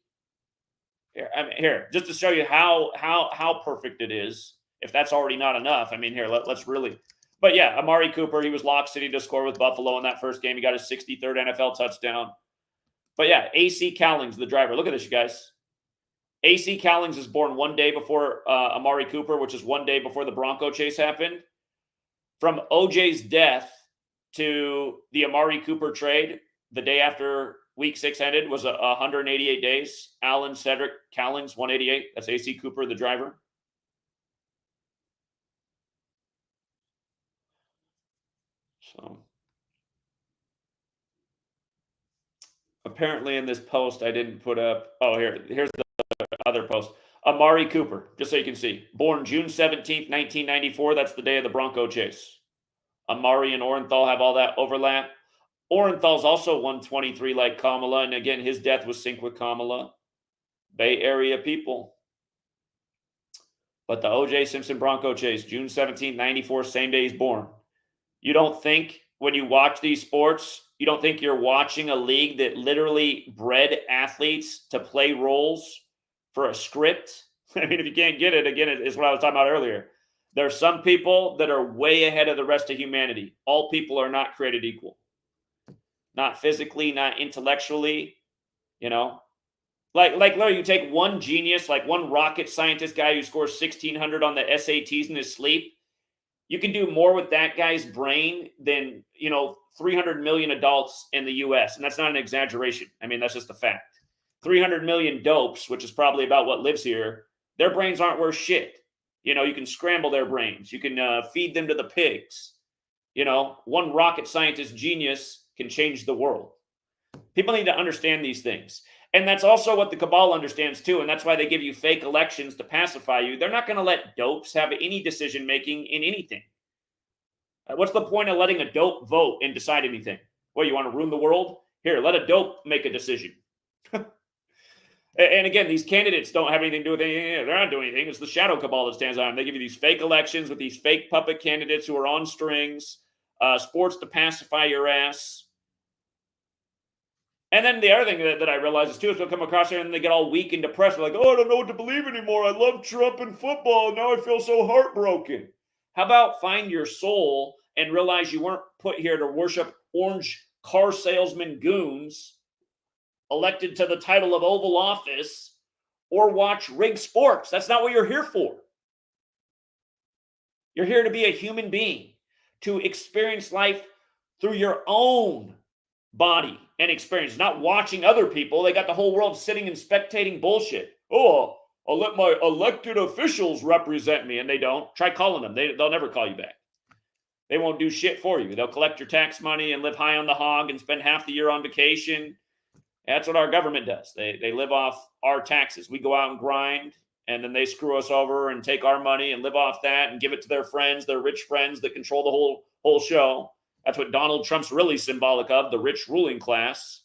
Here, just to show you how perfect it is, if that's already not enough. I mean, here, let's really. But yeah, Amari Cooper, he was lock city to score with Buffalo in that first game. He got his 63rd NFL touchdown. But yeah, AC Cowlings, the driver. Look at this, you guys. AC Cowlings is born one day before Amari Cooper, which is one day before the Bronco chase happened. From OJ's death to the Amari Cooper trade, the day after week 6 ended, was 188 days. Alan Cedric Cowlings, 188. That's AC Cooper, the driver. So apparently in this post, I didn't put up. Oh, here's the other post. Amari Cooper, just so you can see. Born June 17th, 1994. That's the day of the Bronco chase. Amari and Orenthal have all that overlap. Orenthal's also 123 like Kamala, and again, his death was synced with Kamala. Bay Area people. But the O.J. Simpson Bronco chase, June 17, 94, same day he's born. You don't think, when you watch these sports, you don't think you're watching a league that literally bred athletes to play roles for a script? I mean, if you can't get it, again, it's what I was talking about earlier. There are some people that are way ahead of the rest of humanity. All people are not created equal. Not physically, not intellectually, you know. Like literally, you take one genius, like one rocket scientist guy who scores 1,600 on the SATs in his sleep. You can do more with that guy's brain than, 300 million adults in the US. And that's not an exaggeration. I mean, that's just a fact. 300 million dopes, which is probably about what lives here, their brains aren't worth shit. You can scramble their brains. You can feed them to the pigs. One rocket scientist genius can change the world. People need to understand these things. And that's also what the cabal understands too. And that's why they give you fake elections to pacify you. They're not going to let dopes have any decision making in anything. What's the point of letting a dope vote and decide anything? Well, you want to ruin the world? Here, let a dope make a decision. And again, these candidates don't have anything to do with anything. They're not doing anything. It's the shadow cabal that stands on them. They give you these fake elections with these fake puppet candidates who are on strings, sports to pacify your ass. And then the other thing that I realize is too is they'll come across here and they get all weak and depressed. They're like, oh, I don't know what to believe anymore. I love Trump and football. Now I feel so heartbroken. How about find your soul and realize you weren't put here to worship orange car salesman goons elected to the title of Oval Office or watch rigged sports. That's not what you're here for. You're here to be a human being, to experience life through your own body and experience, not watching other people. They got the whole world sitting and spectating bullshit. Oh, I'll let my elected officials represent me, and they don't. Try calling them. They'll never call you back. They won't do shit for you. They'll collect your tax money and live high on the hog and spend half the year on vacation. That's what our government does. They live off our taxes. We go out and grind, and then they screw us over and take our money and live off that and give it to their friends, their rich friends that control the whole show. That's what Donald Trump's really symbolic of, the rich ruling class.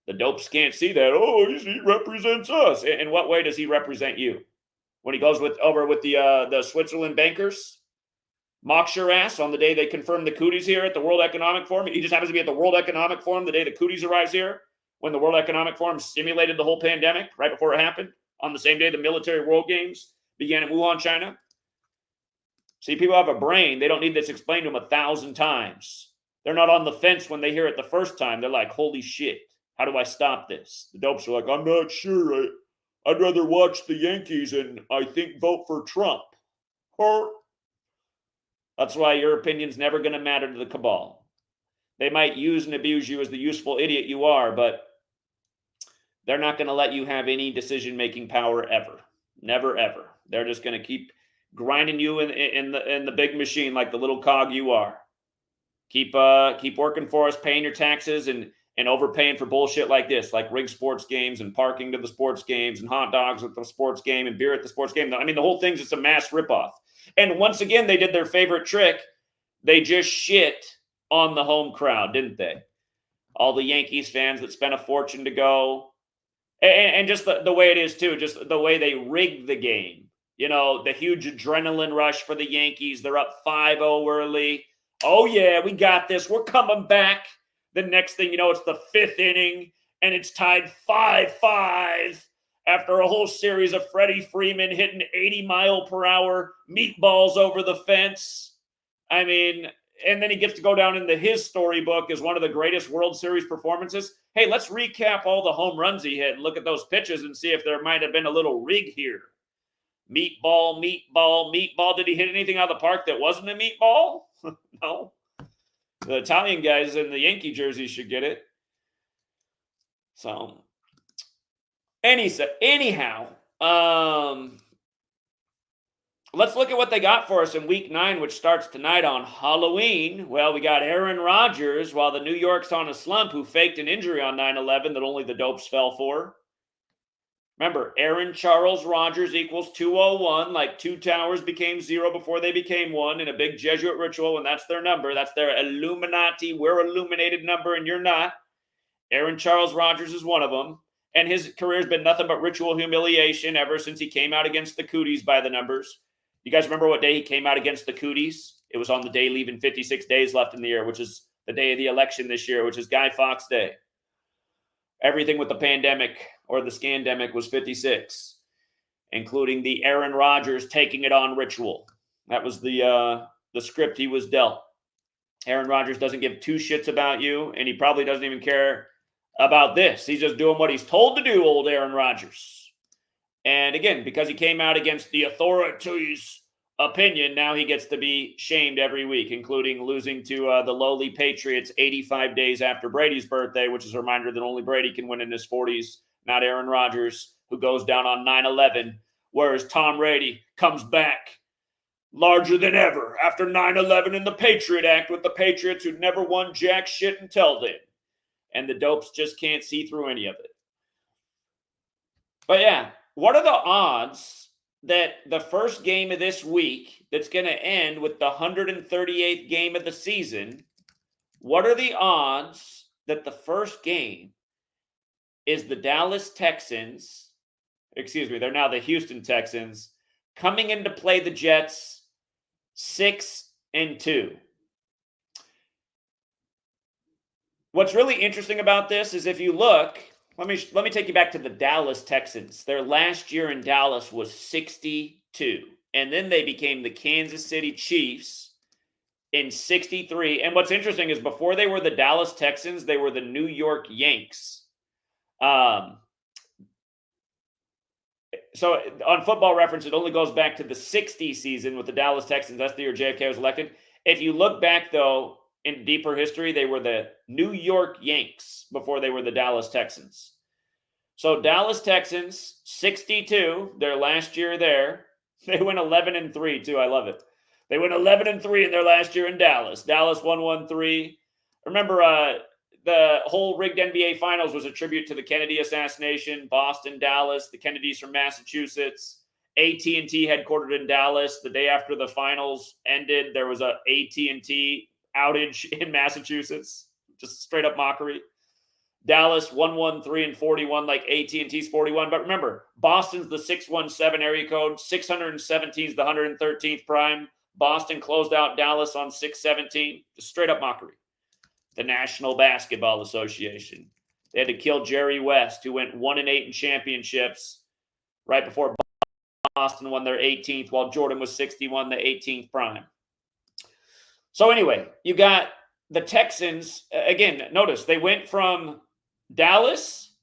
The dopes can't see that. Oh, he represents us. In what way does he represent you? When he goes over with the Switzerland bankers? Mocks your ass on the day they confirm the cooties here at the World Economic Forum. He just happens to be at the World Economic Forum the day the cooties arrives here, when the World Economic Forum simulated the whole pandemic right before it happened, on the same day the military world games began in Wuhan, China. See, people have a brain. They don't need this explained to them 1,000 times. They're not on the fence when they hear it the first time. They're like, holy shit, how do I stop this? The dopes are like, I'm not sure. I'd rather watch the Yankees and I think vote for Trump. That's why your opinion's never going to matter to the cabal. They might use and abuse you as the useful idiot you are, but they're not going to let you have any decision-making power ever. Never, ever. They're just going to keep grinding you in the big machine like the little cog you are. Keep working for us, paying your taxes and overpaying for bullshit like this, like rigged sports games and parking to the sports games and hot dogs at the sports game and beer at the sports game. I mean, the whole thing's just a mass ripoff. And once again, they did their favorite trick. They just shit on the home crowd, didn't they? All the Yankees fans that spent a fortune to go. And just the way it is, too, just the way they rigged the game. The huge adrenaline rush for the Yankees. They're up 5-0 early. Oh, yeah, we got this. We're coming back. The next thing you know, it's the 5th inning, and it's tied 5-5 after a whole series of Freddie Freeman hitting 80-mile-per-hour meatballs over the fence. I mean, and then he gets to go down into his storybook as one of the greatest World Series performances. Hey, let's recap all the home runs he hit and look at those pitches and see if there might have been a little rig here. Meatball, meatball, meatball. Did he hit anything out of the park that wasn't a meatball? No. The Italian guys in the Yankee jerseys should get it. So, anyhow, let's look at what they got for us in Week 9, which starts tonight on Halloween. Well, we got Aaron Rodgers, while the New York's on a slump, who faked an injury on 9/11 that only the dopes fell for. Remember, Aaron Charles Rodgers equals 201, like 2 towers became 0 before they became 1 in a big Jesuit ritual, and that's their number. That's their Illuminati, we're illuminated number, and you're not. Aaron Charles Rodgers is one of them, and his career's been nothing but ritual humiliation ever since he came out against the Cooties by the numbers. You guys remember what day he came out against the Cooties? It was on the day leaving 56 days left in the year, which is the day of the election this year, which is Guy Fawkes Day. Everything with the pandemic or the scandemic was 56, including the Aaron Rodgers taking it on ritual. That was the script he was dealt. Aaron Rodgers doesn't give two shits about you, and he probably doesn't even care about this. He's just doing what he's told to do, old Aaron Rodgers. And again, because he came out against the authorities' opinion, now he gets to be shamed every week, including losing to the lowly Patriots 85 days after Brady's birthday, which is a reminder that only Brady can win in his 40s, not Aaron Rodgers, who goes down on 9/11, whereas Tom Brady comes back larger than ever after 9/11 and the Patriot Act with the Patriots who'd never won jack shit until then. And the dopes just can't see through any of it. But yeah, what are the odds that the first game of this week that's going to end with the 138th game of the season, what are the odds that the first game is the Dallas Texans, they're now the Houston Texans, coming in to play the Jets 6-2? What's really interesting about this is if you look, let me take you back to the Dallas Texans. Their last year in Dallas was 62, and then they became the Kansas City Chiefs in 63. And what's interesting is before they were the Dallas Texans, they were the New York Yankees. So on Football Reference, it only goes back to the 60 season with the Dallas Texans. That's the year JFK was elected. If you look back, though, in deeper history, they were the New York Yankees before they were the Dallas Texans. So Dallas Texans, 62, their last year there. They went 11-3, too. I love it. They went 11-3 in their last year in Dallas. Dallas won 1-3. Remember, the whole rigged NBA Finals was a tribute to the Kennedy assassination. Boston, Dallas, the Kennedys from Massachusetts. AT&T headquartered in Dallas. The day after the finals ended, there was a AT&T outage in Massachusetts. Just straight up mockery. Dallas 113-41 like AT&T's 41. But remember, Boston's the 617 area code. 617 is the 113th prime. Boston closed out Dallas on 617. Just straight up mockery. The National Basketball Association. They had to kill Jerry West, who went 1-8 in championships right before Boston won their 18th, while Jordan was 61, the 18th prime. So anyway, you got the Texans. Again, notice they went from Dallas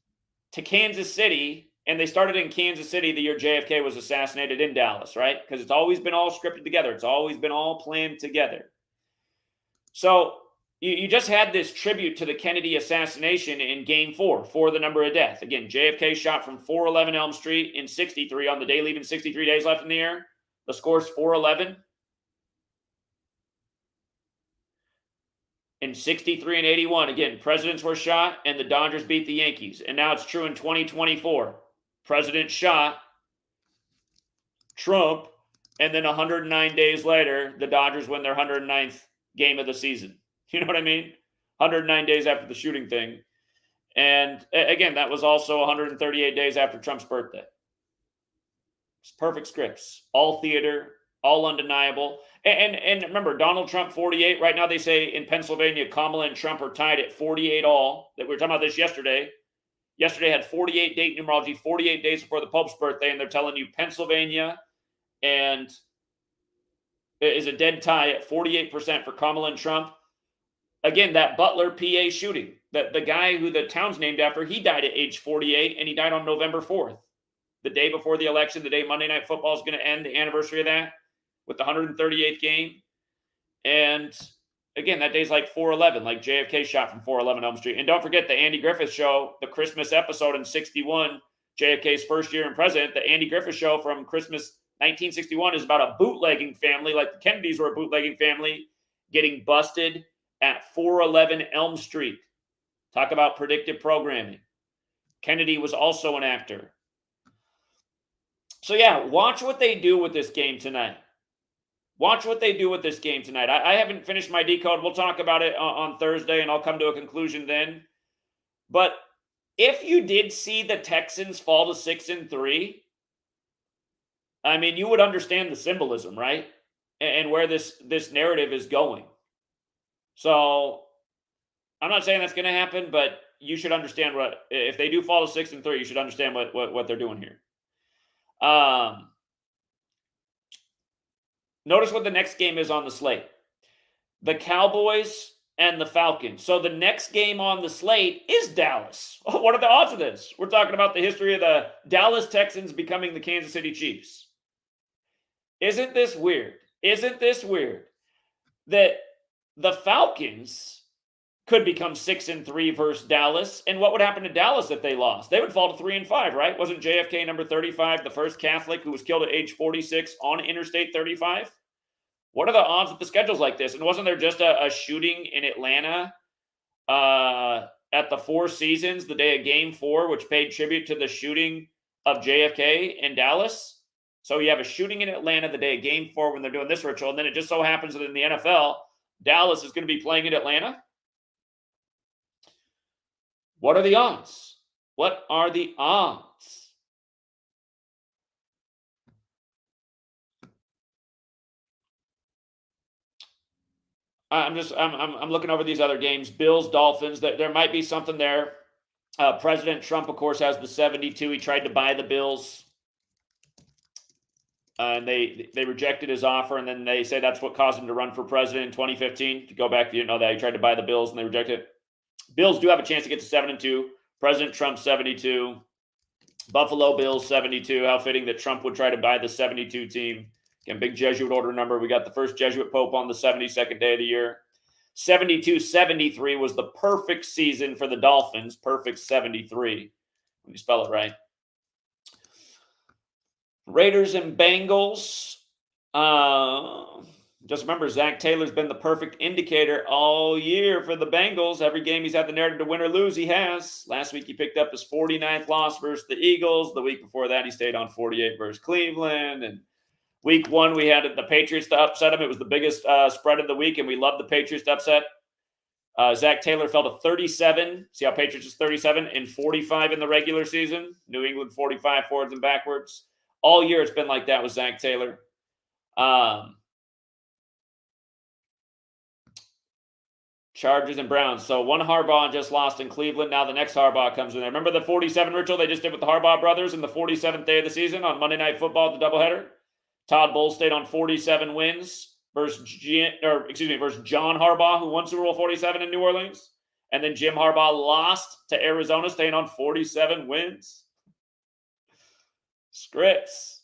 to Kansas City, and they started in Kansas City the year JFK was assassinated in Dallas, right? Because it's always been all scripted together. It's always been all planned together. So you just had this tribute to the Kennedy assassination in Game 4 for the number of death. Again, JFK shot from 411 Elm Street in 63 on the day leaving 63 days left in the year. The score's 411. In 63 and 81, again, presidents were shot and the Dodgers beat the Yankees. And now it's true in 2024. President shot, Trump, and then 109 days later, the Dodgers win their 109th game of the season. You know what I mean? 109 days after the shooting thing. And again, that was also 138 days after Trump's birthday. It's perfect scripts. All theater, all undeniable. And remember, Donald Trump, 48. Right now they say in Pennsylvania, Kamala and Trump are tied at 48 all. That we were talking about this yesterday. Yesterday had 48 date numerology, 48 days before the Pope's birthday, and they're telling you Pennsylvania and is a dead tie at 48% for Kamala and Trump. Again, that Butler, PA shooting, the guy who the town's named after, he died at age 48, and he died on November 4th, the day before the election, the day Monday Night Football is going to end, the anniversary of that, with the 138th game. And again, that day's like 411, like JFK shot from 411 Elm Street. And don't forget the Andy Griffith Show, the Christmas episode in 61, JFK's first year in president. The Andy Griffith Show from Christmas 1961 is about a bootlegging family, like the Kennedys were a bootlegging family, getting busted at 411 Elm Street. Talk about predictive programming. Kennedy was also an actor. So yeah, watch what they do with this game tonight. Watch what they do with this game tonight. I haven't finished my decode. We'll talk about it on Thursday, and I'll come to a conclusion then. But if you did see the Texans fall to 6-3, I mean, you would understand the symbolism, right? And where this narrative is going. So I'm not saying that's going to happen, but you should understand what, if they do fall to 6-3, you should understand what they're doing here. Notice what the next game is on the slate. The Cowboys and the Falcons. So the next game on the slate is Dallas. What are the odds of this? We're talking about the history of the Dallas Texans becoming the Kansas City Chiefs. Isn't this weird? Isn't this weird that the Falcons could become 6-3 versus Dallas? And what would happen to Dallas if they lost? They would fall to 3-5, right? Wasn't JFK number 35 the first Catholic who was killed at age 46 on Interstate 35? What are the odds that the schedule's like this? And wasn't there just a shooting in Atlanta at the Four Seasons the day of Game 4, which paid tribute to the shooting of JFK in Dallas? So you have a shooting in Atlanta the day of Game 4 when they're doing this ritual, and then it just so happens that in the NFL, Dallas is going to be playing in Atlanta. What are the odds? What are the odds? I'm looking over these other games. Bills, Dolphins. There might be something there. President Trump, of course, has the 72. He tried to buy the Bills, and they rejected his offer. And then they say that's what caused him to run for president in 2015. If you go back, you know that he tried to buy the Bills and they rejected it. Bills do have a chance to get to 7-2. President Trump 72. Buffalo Bills 72. How fitting that Trump would try to buy the 72 team. Again, big Jesuit order number. We got the first Jesuit Pope on the 72nd day of the year. 72-73 was the perfect season for the Dolphins. Perfect 73, when you spell it right. Raiders and Bengals. Just remember, Zach Taylor's been the perfect indicator all year for the Bengals. Every game he's had the narrative to win or lose, he has. Last week he picked up his 49th loss versus the Eagles. The week before that, he stayed on 48 versus Cleveland. And week 1, we had the Patriots to upset him. It was the biggest spread of the week, and we loved the Patriots to upset. Zach Taylor fell to 37. See how Patriots is 37 and 45 in the regular season? New England 45 forwards and backwards. All year it's been like that with Zach Taylor. Chargers and Browns. So one Harbaugh just lost in Cleveland. Now the next Harbaugh comes in there. Remember the 47 ritual they just did with the Harbaugh brothers in the 47th day of the season on Monday Night Football, the doubleheader? Todd Bowles stayed on 47 wins versus John Harbaugh, who won Super Bowl 47 in New Orleans. And then Jim Harbaugh lost to Arizona, staying on 47 wins. Scripts.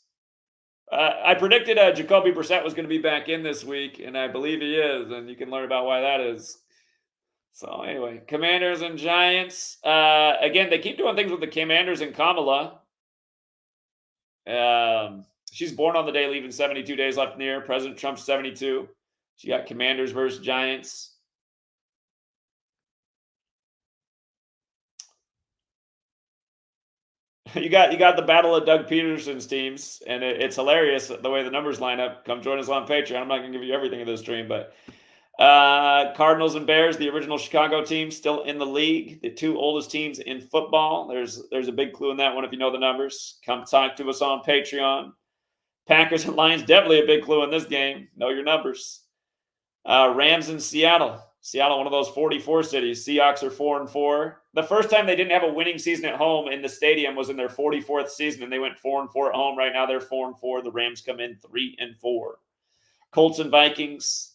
I predicted Jacoby Brissett was going to be back in this week, and I believe he is, and you can learn about why that is. So anyway, Commanders and Giants. Again, they keep doing things with the Commanders and Kamala. She's born on the day, leaving 72 days left in the year. President Trump's 72. She got Commanders versus Giants. You got the battle of Doug Peterson's teams, and it's hilarious the way the numbers line up. Come join us on Patreon. I'm not going to give you everything in this stream, but Cardinals and Bears, the original Chicago team, still in the league. The 2 oldest teams in football. There's a big clue in that one if you know the numbers. Come talk to us on Patreon. Packers and Lions, definitely a big clue in this game. Know your numbers. Rams and Seattle. Seattle, one of those 44 cities. Seahawks are 4-4. The first time they didn't have a winning season at home in the stadium was in their 44th season, and they went 4-4 at home. Right now they're 4-4. The Rams come in 3-4. Colts and Vikings.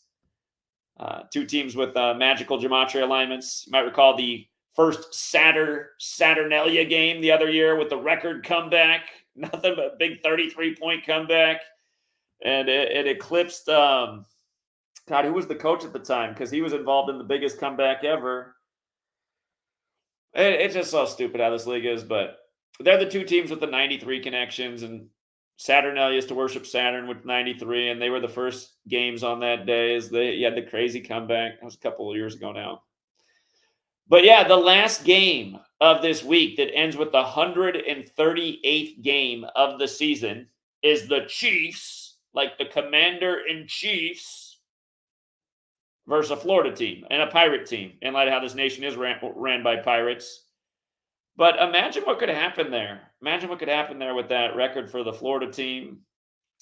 2 teams with magical gematria alignments. You might recall the first Saturnalia game the other year with the record comeback. Nothing but a big 33-point comeback. And it eclipsed, God, who was the coach at the time? Because he was involved in the biggest comeback ever. It's just so stupid how this league is, but they're the 2 teams with the 93 connections, and Saturnalia is to worship Saturn with 93, and they were the first games on that day as they had the crazy comeback. That was a couple of years ago now. But yeah, the last game of this week that ends with the 138th game of the season is the Chiefs, like the Commander-in-Chiefs, versus a Florida team and a Pirate team, in light of how this nation is ran by pirates. But imagine what could happen there. Imagine what could happen there with that record for the Florida team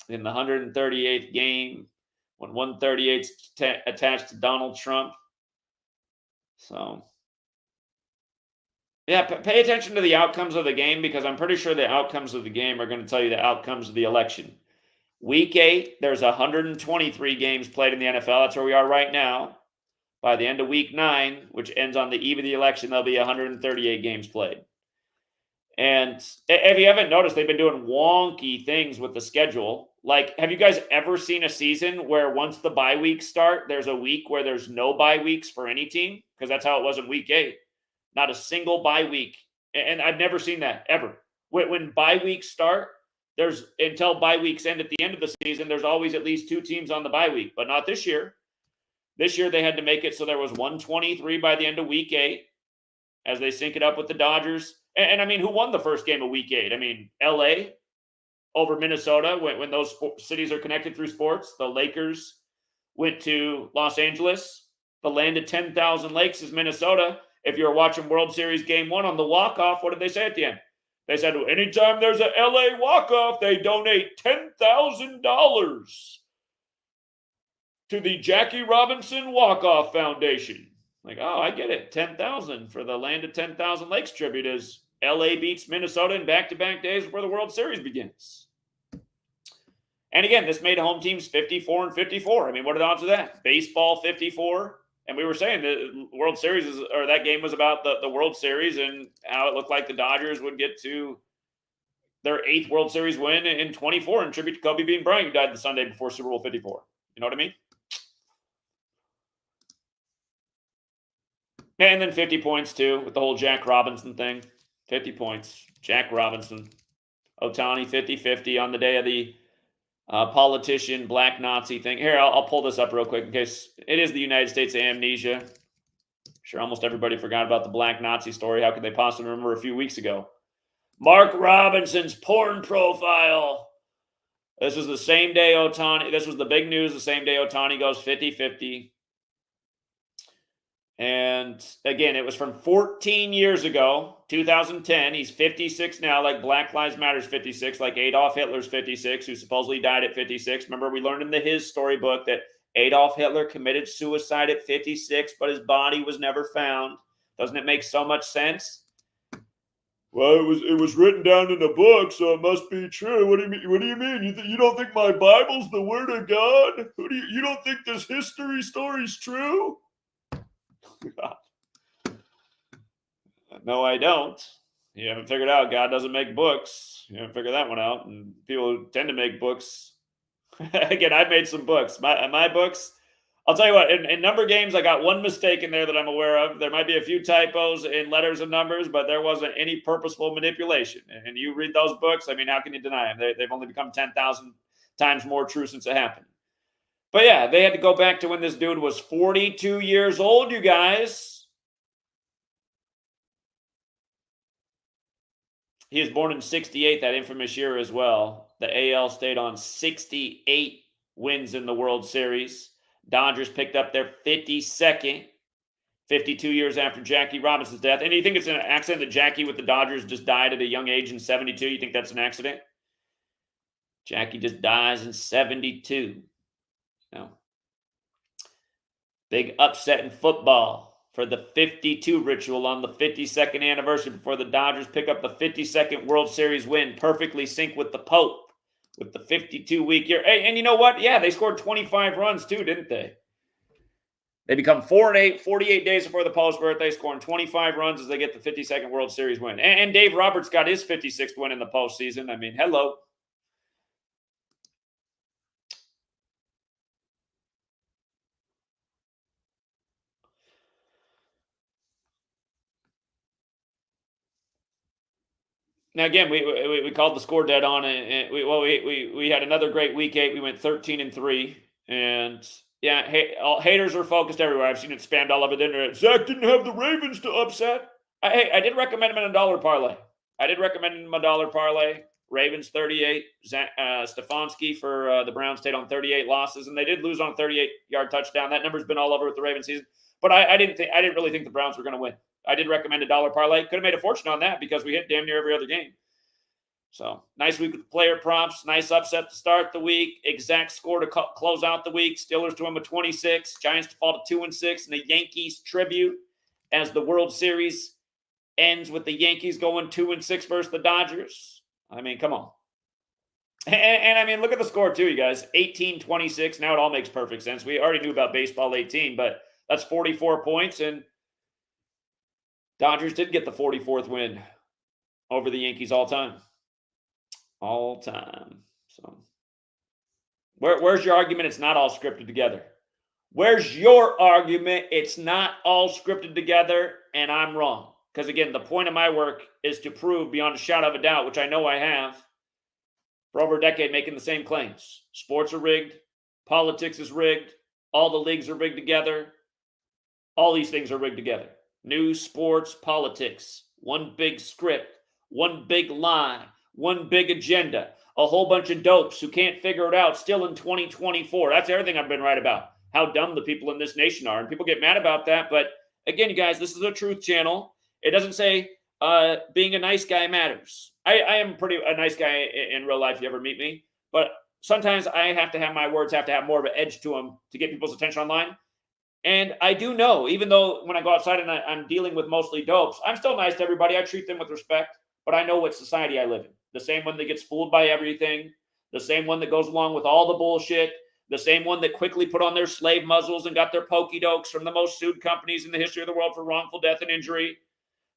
in the 138th game when 138's attached to Donald Trump. So, yeah, pay attention to the outcomes of the game, because I'm pretty sure the outcomes of the game are going to tell you the outcomes of the election. Week 8, there's 123 games played in the NFL. That's where we are right now. By the end of week 9, which ends on the eve of the election, there'll be 138 games played. And if you haven't noticed, they've been doing wonky things with the schedule. Like, have you guys ever seen a season where once the bye weeks start, there's a week where there's no bye weeks for any team? Because that's how it was in week 8. Not a single bye week. And I've never seen that, ever. When bye weeks start, there's until bye weeks end at the end of the season, there's always at least 2 teams on the bye week, but not this year. This year they had to make it so there was 123 by the end of week 8 as they sync it up with the Dodgers. And I mean, who won the first game of week 8? I mean, LA over Minnesota when those cities are connected through sports. The Lakers went to Los Angeles. The land of 10,000 lakes is Minnesota. If you're watching World Series Game 1 on the walk-off, what did they say at the end? They said, anytime there's a LA walk-off, they donate $10,000 to the Jackie Robinson Walk-Off Foundation. Like, oh, I get it. 10,000 for the land of 10,000 lakes tribute as LA beats Minnesota in back-to-back days before the World Series begins. And again, this made home teams 54 and 54. I mean, what are the odds of that? Baseball 54. And we were saying the World Series that game was about the World Series and how it looked like the Dodgers would get to their 8th World Series win in 24 in tribute to Kobe Bean Bryant, who died the Sunday before Super Bowl 54. You know what I mean? And then 50 points, too, with the whole Jack Robinson thing. 50 points. Jack Robinson. Ohtani, 50-50 on the day of the politician, black Nazi thing. Here, I'll pull this up real quick in case it is the United States of amnesia. I'm sure almost everybody forgot about the black Nazi story. How could they possibly remember a few weeks ago? Mark Robinson's porn profile. This was the same day Ohtani. This was the big news the same day Ohtani goes 50-50. And again, it was from 14 years ago, 2010. He's 56 now, like Black Lives Matter's 56, like Adolf Hitler's 56, who supposedly died at 56. Remember, we learned in the His storybook that Adolf Hitler committed suicide at 56, but his body was never found. Doesn't it make so much sense? Well, it was written down in a book, so it must be true. What do you mean? What do you mean? You don't think my Bible's the Word of God? You don't think this history story's true? No, I don't. You haven't figured out God doesn't make books. You haven't figured that one out. And people who tend to make books. Again, I've made some books. My books, I'll tell you what, in number games, I got one mistake in there that I'm aware of. There might be a few typos in letters and numbers, but there wasn't any purposeful manipulation. And you read those books, I mean, how can you deny them? They've only become 10,000 times more true since it happened. But yeah, they had to go back to when this dude was 42 years old, you guys. He was born in 68, that infamous year as well. The AL stayed on 68 wins in the World Series. Dodgers picked up their 52nd, 52 years after Jackie Robinson's death. And you think it's an accident that Jackie with the Dodgers just died at a young age in 72? You think that's an accident? Jackie just dies in 72. No. Big upset in football for the 52 ritual on the 52nd anniversary before the Dodgers pick up the 52nd World Series win, perfectly synced with the Pope with the 52-week year. Hey, and you know what? Yeah, they scored 25 runs too, didn't they? They become 4-8, 48 days before the Pope's birthday, scoring 25 runs as they get the 52nd World Series win. And Dave Roberts got his 56th win in the postseason. I mean, hello. Now, again, we called the score dead on, and we had another great week 8. We went 13-3, and yeah, haters are focused everywhere. I've seen it spammed all over the internet. Zach didn't have the Ravens to upset. I did recommend him in a dollar parlay. Ravens 38, Stefanski for the Browns stayed on 38 losses, and they did lose on a 38-yard touchdown. That number's been all over with the Ravens season, but I didn't really think the Browns were going to win. I did recommend a dollar parlay. Could have made a fortune on that because we hit damn near every other game. So nice week with player props. Nice upset to start the week. Exact score to close out the week. Steelers to win with 26. Giants to fall to 2-6. And the Yankees tribute as the World Series ends with the Yankees going 2-6 versus the Dodgers. I mean, come on. And I mean, look at the score too, you guys. 18-26. Now it all makes perfect sense. We already knew about baseball 18, but that's 44 points, and Dodgers did get the 44th win over the Yankees all time. All time. So where's your argument? It's not all scripted together. Where's your argument? It's not all scripted together, and I'm wrong. Because again, the point of my work is to prove beyond a shadow of a doubt, which I know I have, for over a decade making the same claims. Sports are rigged. Politics is rigged. All the leagues are rigged together. All these things are rigged together. News, sports, politics. One big script. One big lie. One big agenda. A whole bunch of dopes who can't figure it out still in 2024. That's everything I've been right about. How dumb the people in this nation are. And people get mad about that. But again, you guys, this is a truth channel. It doesn't say being a nice guy matters. I am a nice guy in real life if you ever meet me. But sometimes I have to have my words have to have more of an edge to them to get people's attention online. And I do know, even though when I go outside and I'm dealing with mostly dopes, I'm still nice to everybody. I treat them with respect. But I know what society I live in. The same one that gets fooled by everything. The same one that goes along with all the bullshit. The same one that quickly put on their slave muzzles and got their pokey dokes from the most sued companies in the history of the world for wrongful death and injury.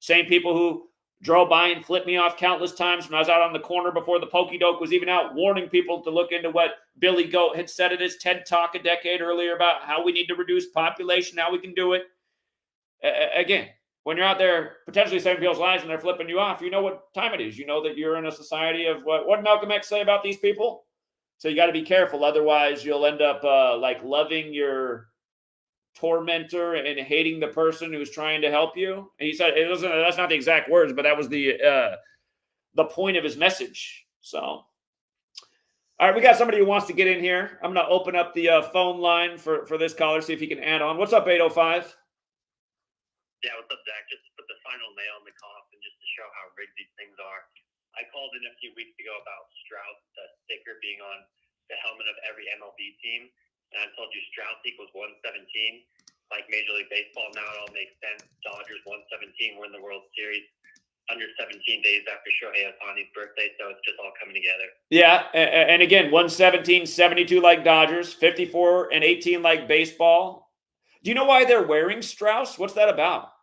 Same people who drove by and flipped me off countless times when I was out on the corner before the pokey doke was even out, warning people to look into what Billy Goat had said at his TED Talk a decade earlier about how we need to reduce population, how we can do it. Again, when you're out there potentially saving people's lives and they're flipping you off, you know what time it is. You know that you're in a society of what did Malcolm X say about these people? So you got to be careful. Otherwise, you'll end up like loving your tormentor and hating the person who's trying to help you. And he said it wasn't. That's not the exact words, but that was the point of his message. So, all right, we got somebody who wants to get in here. I'm going to open up the phone line for this caller. See if he can add on. What's up, 805? Yeah, what's up, Zach? Just to put the final nail in the coffin, just to show how rigged these things are. I called in a few weeks ago about Strauss, the sticker being on the helmet of every MLB team. And I told you Strauss equals 117. Like Major League Baseball, now it all makes sense. Dodgers 117 were in the World Series under 17 days after Shohei Ohtani's birthday. So it's just all coming together. Yeah. And again, 117, 72 like Dodgers, 54 and 18 like baseball. Do you know why they're wearing Strauss? What's that about?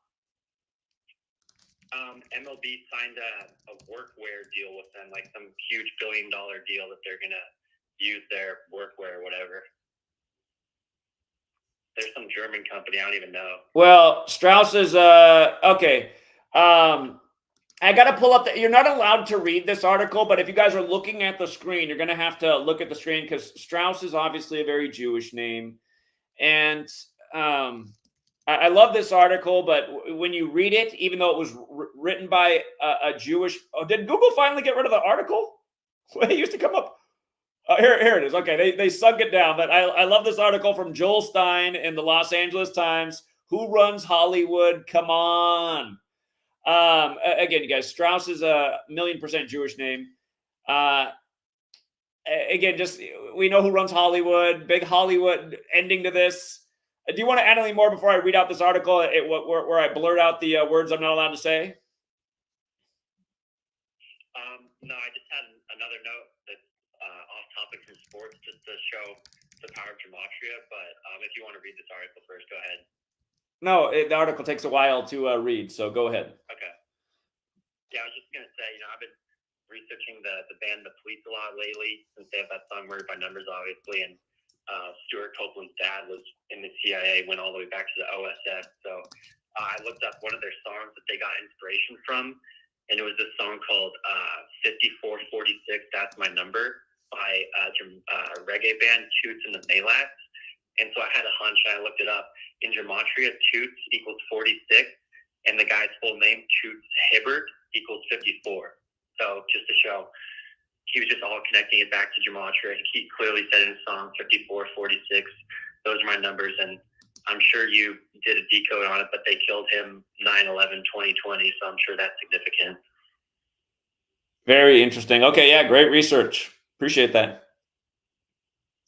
MLB signed a workwear deal with them, like some huge $1 billion deal that they're going to use their workwear or whatever. There's some German company. I don't even know. Well, Strauss is okay. I got to pull up you're not allowed to read this article, but if you guys are looking at the screen, you're going to have to look at the screen because Strauss is obviously a very Jewish name. And I love this article, but when you read it, even though it was written by a Jewish, did Google finally get rid of the article? It used to come up. Here it is. Okay, they sunk it down. But I love this article from Joel Stein in the Los Angeles Times. Who runs Hollywood? Come on. Again, you guys, Strauss is a 1,000,000% Jewish name. Again, just we know who runs Hollywood. Big Hollywood ending to this. Do you want to add anything more before I read out this article where I blurt out the words I'm not allowed to say? No, I just had another note that's off topic from sports just to show the power of Gematria. But if you want to read this article first, go ahead. No, the article takes a while to read, so go ahead. Okay. Yeah, I was just going to say, I've been researching the band The Police a lot lately since they have that song Murdered by Numbers, obviously, and Stuart Copeland's dad was in the CIA, went all the way back to the OSS. So I looked up one of their songs that they got inspiration from, and it was this song called 5446, That's My Number, by a reggae band, Toots and the Maylats. And so I had a hunch, and I looked it up. In Gematria, Toots equals 46, and the guy's full name, Toots Hibbert, equals 54. So just to show, he was just all connecting it back to Gematria. He clearly said in his song 54, 46. Those are my numbers, and I'm sure you did a decode on it, but they killed him 9/11/2020, so I'm sure that's significant. Very interesting. Okay, yeah, great research. Appreciate that.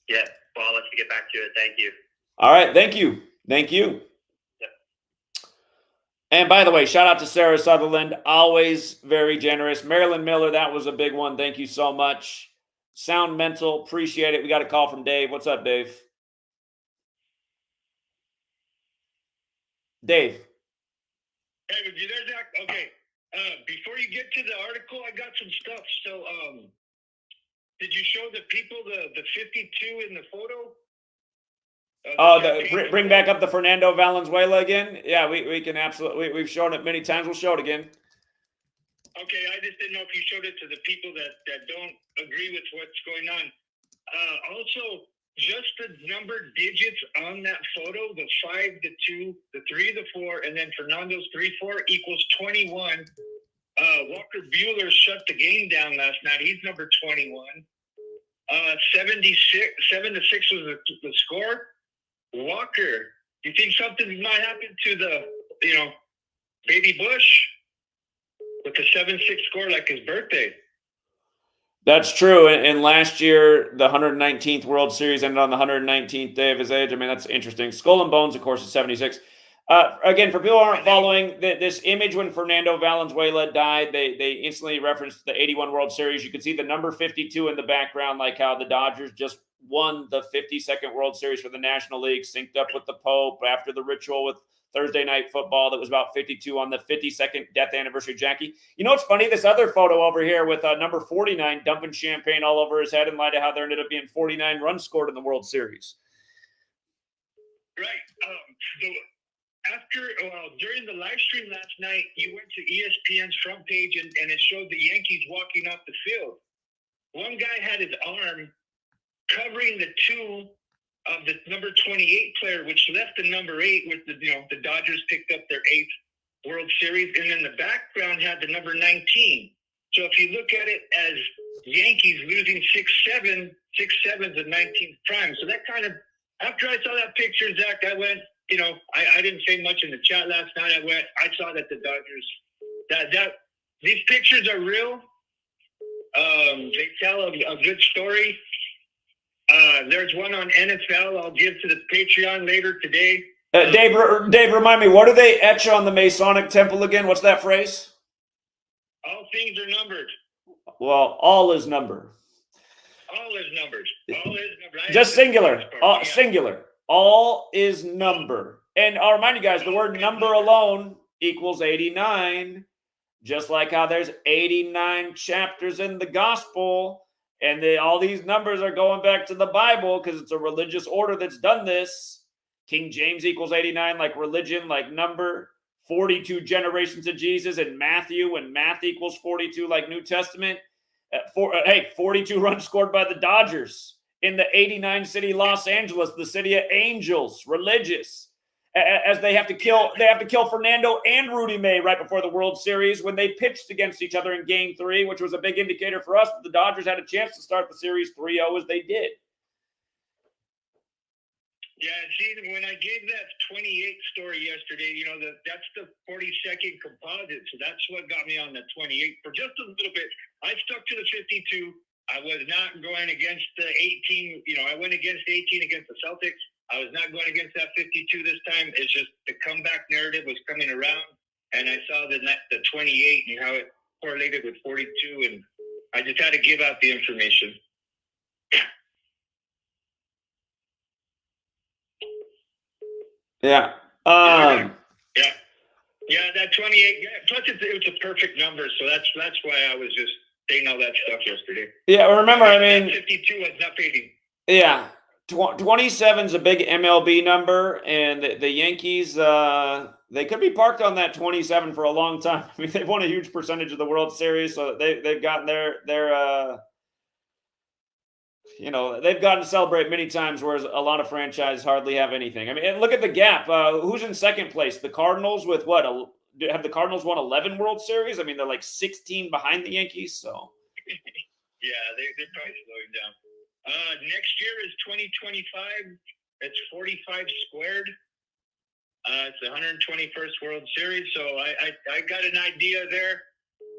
Yeah, well, I'll let you get back to it. Thank you. All right, thank you. Thank you. Yep. And by the way, shout out to Sarah Sutherland, always very generous. Marilyn Miller, that was a big one. Thank you so much. Sound mental. Appreciate it. We got a call from Dave. What's up, Dave? Dave. Hey, but you there, Zach? Okay. Before you get to the article, I got some stuff. So, did you show the people the 52 in the photo? Bring back up the Fernando Valenzuela again. Yeah, we can absolutely. We've shown it many times. We'll show it again. Okay, I just didn't know if you showed it to the people that don't agree with what's going on. Also, just the number digits on that photo, the 5, the 2, the 3, the 4, and then Fernando's 3-4 equals 21. Walker Buehler shut the game down last night. He's number 21. 76, 7-6 was the score. Walker, do you think something might happen to the, baby Bush with the 7-6 score like his birthday? That's true. And last year, the 119th World Series ended on the 119th day of his age. I mean, that's interesting. Skull and Bones, of course, is 76. Again, for people who aren't following, this image when Fernando Valenzuela died, they instantly referenced the 81 World Series. You can see the number 52 in the background, like how the Dodgers just won the 52nd World Series for the National League, synced up with the Pope after the ritual with Thursday Night Football that was about 52 on the 52nd death anniversary. Jackie, you know what's funny? This other photo over here with number 49 dumping champagne all over his head in light of how there ended up being 49 runs scored in the World Series. Right. During the live stream last night, you went to ESPN's front page and it showed the Yankees walking off the field. One guy had his arm covering the 2 of the number 28 player, which left the number 8 with the Dodgers picked up their 8th World Series, and then the background had the number 19. So if you look at it as Yankees losing 6-7, 6-7's the 19th prime. So that kind of, after I saw that picture, Zach, I went, I didn't say much in the chat last night. I saw that the Dodgers, these pictures are real. They tell a good story. There's one on NFL I'll give to the Patreon later today. Dave, remind me, what do they etch on the Masonic Temple again? What's that phrase? All things are numbered. Well, all is number. All is numbered. All is numbered. Just singular. Singular. All is number. And I'll remind you guys, the word number alone equals 89. Just like how there's 89 chapters in the gospel. And all these numbers are going back to the Bible because it's a religious order that's done this. King James equals 89, like religion, like number. 42 generations of Jesus and Matthew, and math equals 42, like New Testament. 42 runs scored by the Dodgers in the 89 city Los Angeles, the city of angels, religious. As they have to kill Fernando and Rudy May right before the World Series when they pitched against each other in Game 3, which was a big indicator for us that the Dodgers had a chance to start the series 3-0 as they did. Yeah, see, when I gave that 28 story yesterday, that's the 42nd composite, so that's what got me on the 28 for just a little bit. I stuck to the 52. I was not going against the 18. I went against 18 against the Celtics. I was not going against that 52 this time. It's just the comeback narrative was coming around, and I saw the 28 and how it correlated with 42, and I just had to give out the information. Yeah. Yeah, that 28. Yeah, plus, it's a perfect number, so that's why I was just saying all that stuff yesterday. Yeah, remember, I mean, 52 was not fading. Yeah, 27 is a big MLB number, and the Yankees, they could be parked on that 27 for a long time. I mean, they've won a huge percentage of the World Series, so they've gotten they've gotten to celebrate many times, whereas a lot of franchises hardly have anything. I mean, look at the gap. Who's in second place? The Cardinals with what? Have the Cardinals won 11 World Series? I mean, they're like 16 behind the Yankees, so. Yeah, they're probably slowing down. Next year is 2025. It's 45 squared. It's the 121st World Series, so I got an idea there.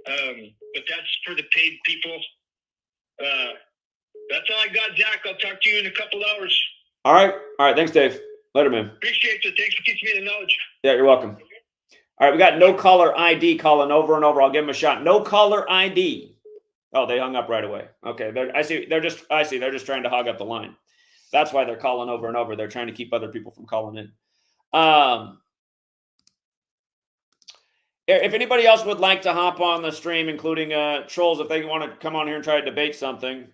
But that's for the paid people. That's all I got, Zach. I'll talk to you in a couple hours. All right. Thanks, Dave. Later, man. Appreciate you. Thanks for teaching me the knowledge. Yeah, you're welcome. All right, we got no caller ID calling over and over. I'll give him a shot. No caller ID. Oh, they hung up right away. Okay, I see. They're just trying to hog up the line. That's why they're calling over and over. They're trying to keep other people from calling in. If anybody else would like to hop on the stream, including trolls, if they want to come on here and try to debate something,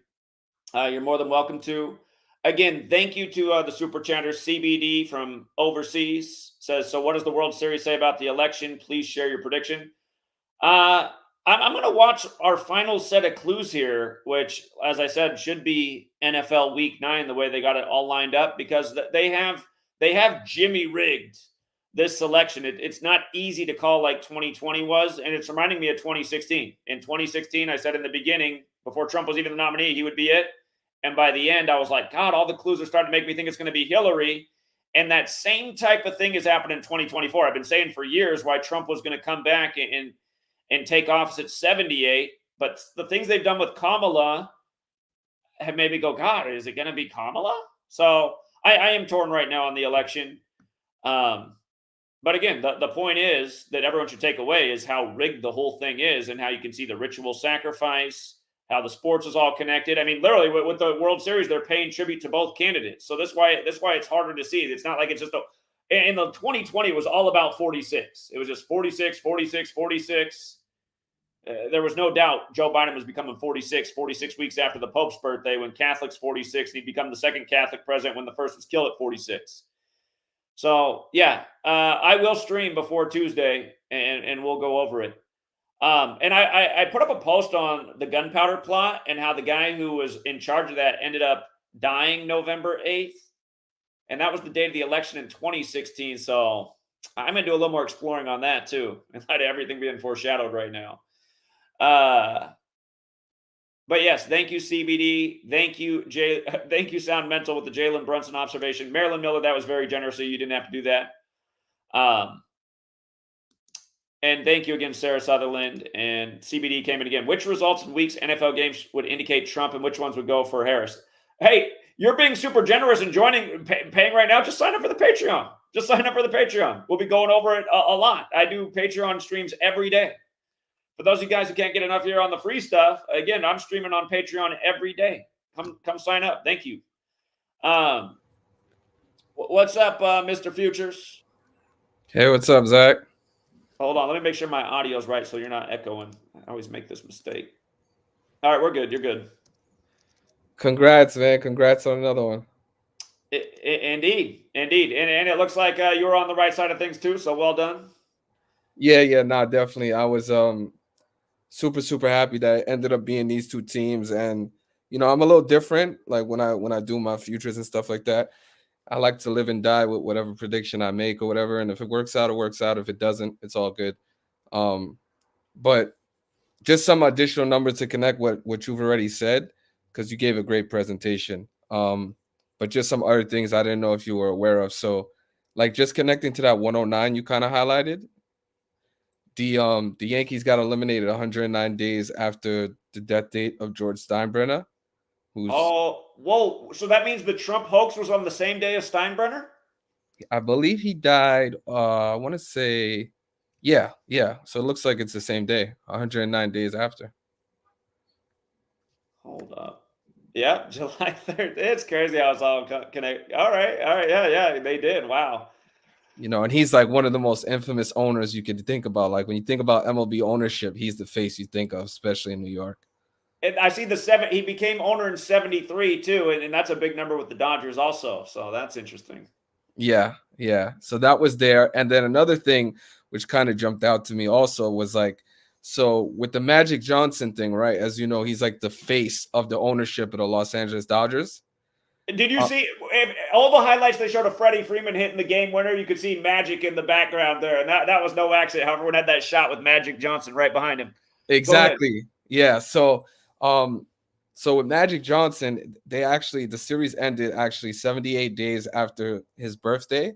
you're more than welcome to. Again, thank you to the super chatter. CBD from overseas says, so what does the World Series say about the election? Please share your prediction. I'm going to watch our final set of clues here, which, as I said, should be NFL Week 9, the way they got it all lined up, because they have Jimmy rigged this selection. It's not easy to call like 2020 was, and it's reminding me of 2016. In 2016, I said in the beginning, before Trump was even the nominee, he would be it. And by the end, I was like, God, all the clues are starting to make me think it's going to be Hillary. And that same type of thing has happened in 2024. I've been saying for years why Trump was going to come back and take office at 78. But the things they've done with Kamala have made me go, God, is it going to be Kamala? So I am torn right now on the election. But again, the point is that everyone should take away is how rigged the whole thing is and how you can see the ritual sacrifice, how the sports is all connected. I mean, literally with the World Series, they're paying tribute to both candidates. So that's why it's harder to see. It's not like it's just in the 2020, it was all about 46. It was just 46, 46, 46. There was no doubt Joe Biden was becoming 46 weeks after the Pope's birthday, when Catholics 46. He'd become the second Catholic president when the first was killed at 46. So, yeah, I will stream before Tuesday, and we'll go over it. And I put up a post on the gunpowder plot and how the guy who was in charge of that ended up dying November 8th. And that was the date of the election in 2016. So I'm going to do a little more exploring on that, too, in light of everything being foreshadowed right now. But yes, thank you, CBD. Thank you, thank you, Sound Mental, with the Jalen Brunson observation. Marilyn Miller, that was very generous, so you didn't have to do that. And thank you again, Sarah Sutherland. And CBD came in again. Which results in week's NFL games would indicate Trump, and which ones would go for Harris? Hey, you're being super generous and paying right now. Just sign up for the Patreon. Just sign up for the Patreon. We'll be going over it a lot. I do Patreon streams every day. For those of you guys who can't get enough here on the free stuff, again, I'm streaming on Patreon every day. Come sign up. Thank you. What's up, Mr. Futures? Hey, what's up, Zach? Hold on. Let me make sure my audio's right so you're not echoing. I always make this mistake. All right, we're good. You're good. Congrats, man. Congrats on another one. Indeed. And it looks like you were on the right side of things too, so well done. Yeah, nah, definitely. I was super happy that it ended up being these two teams. And I'm a little different. Like when I do my futures and stuff like that, I like to live and die with whatever prediction I make or whatever. And if it works out, it works out. If it doesn't, it's all good. But just some additional numbers to connect what you've already said, because you gave a great presentation. But just some other things I didn't know if you were aware of. So like just connecting to that 109 you kind of highlighted. The Yankees got eliminated 109 days after the death date of George Steinbrenner. Whoa. So that means the Trump hoax was on the same day as Steinbrenner? I believe he died, I want to say, yeah. So it looks like it's the same day, 109 days after. Hold up. Yeah, July 3rd. It's crazy how it's all connected. All right. Yeah, they did. Wow. And he's like one of the most infamous owners you could think about. Like when you think about MLB ownership, he's the face you think of, especially in New York. And I see he became owner in 73 too, and that's a big number with the Dodgers also. So that's interesting. Yeah. So that was there. And then another thing which kind of jumped out to me also was like, so with the Magic Johnson thing, right? As you know, he's like the face of the ownership of the Los Angeles Dodgers. Did you see all the highlights they showed of Freddie Freeman hitting the game winner? You could see Magic in the background there, and that was no accident. How everyone had that shot with Magic Johnson right behind him. Exactly. Yeah. So with Magic Johnson, the series ended 78 days after his birthday,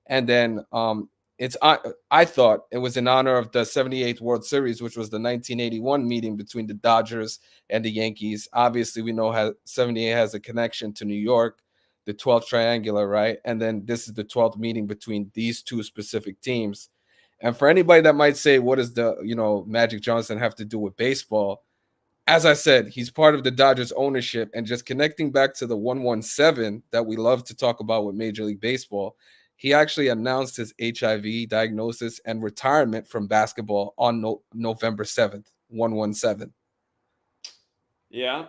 and then I thought it was in honor of the 78th World Series, which was the 1981 meeting between the Dodgers and the Yankees. Obviously, we know how 78 has a connection to New York, the 12th triangular, right? And then this is the 12th meeting between these two specific teams. And for anybody that might say, what does the Magic Johnson have to do with baseball? as I said, he's part of the Dodgers ownership, and just connecting back to the 117 that we love to talk about with Major League Baseball, he actually announced his HIV diagnosis and retirement from basketball on November 7th, 117. Yeah,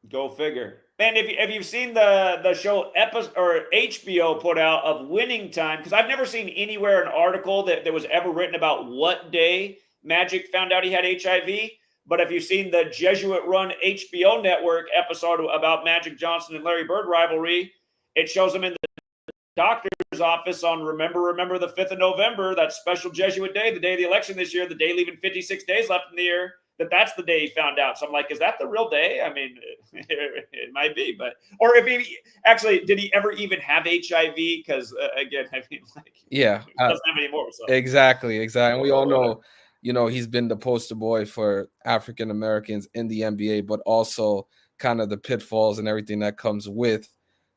go figure. Man, if you've seen the show episode or HBO put out of Winning Time, because I've never seen anywhere an article that was ever written about what day Magic found out he had HIV. But if you've seen the Jesuit-run HBO network episode about Magic Johnson and Larry Bird rivalry, it shows him in the doctor's office on remember the 5th of November, that special Jesuit day, the day of the election this year, the day leaving 56 days left in the year, that's the day he found out. So I'm like, is that the real day? I mean, it might be, but, or if he actually, did he ever even have HIV? Because again, I mean, like, yeah, he doesn't have any more. So. Exactly. And we all know, he's been the poster boy for African Americans in the NBA, but also kind of the pitfalls and everything that comes with,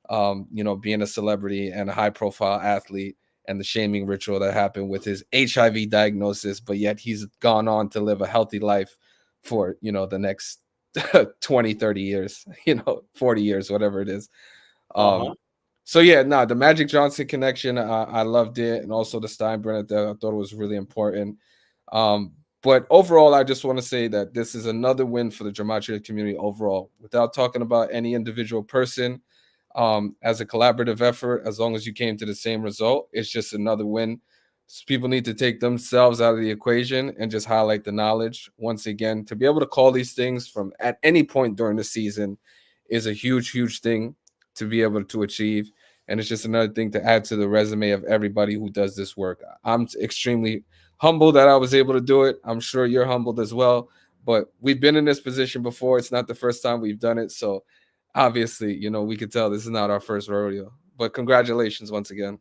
being a celebrity and a high profile athlete, and the shaming ritual that happened with his HIV diagnosis. But yet he's gone on to live a healthy life for, the next 20, 30 years, 40 years, whatever it is. So yeah, the Magic Johnson connection, I loved it. And also the Steinbrenner, I thought it was really important. But overall, I just want to say that this is another win for the Gematria community overall, without talking about any individual person. As a collaborative effort, as long as you came to the same result, it's just another win. So people need to take themselves out of the equation and just highlight the knowledge. Once again, to be able to call these things from at any point during the season is a huge, huge thing to be able to achieve. And it's just another thing to add to the resume of everybody who does this work. I'm extremely humbled that I was able to do it. I'm sure you're humbled as well. But we've been in this position before. It's not the first time we've done it. So obviously, we could tell this is not our first rodeo. But congratulations once again.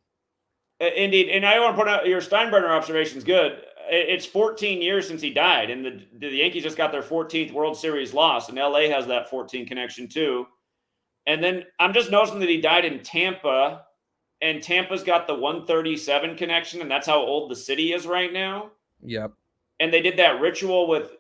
Indeed. And I want to point out your Steinbrenner observation is good. It's 14 years since he died, and the Yankees just got their 14th World Series loss, and LA has that 14 connection too. And then I'm just noticing that he died in Tampa, and Tampa's got the 137 connection, and that's how old the city is right now. Yep. And they did that ritual with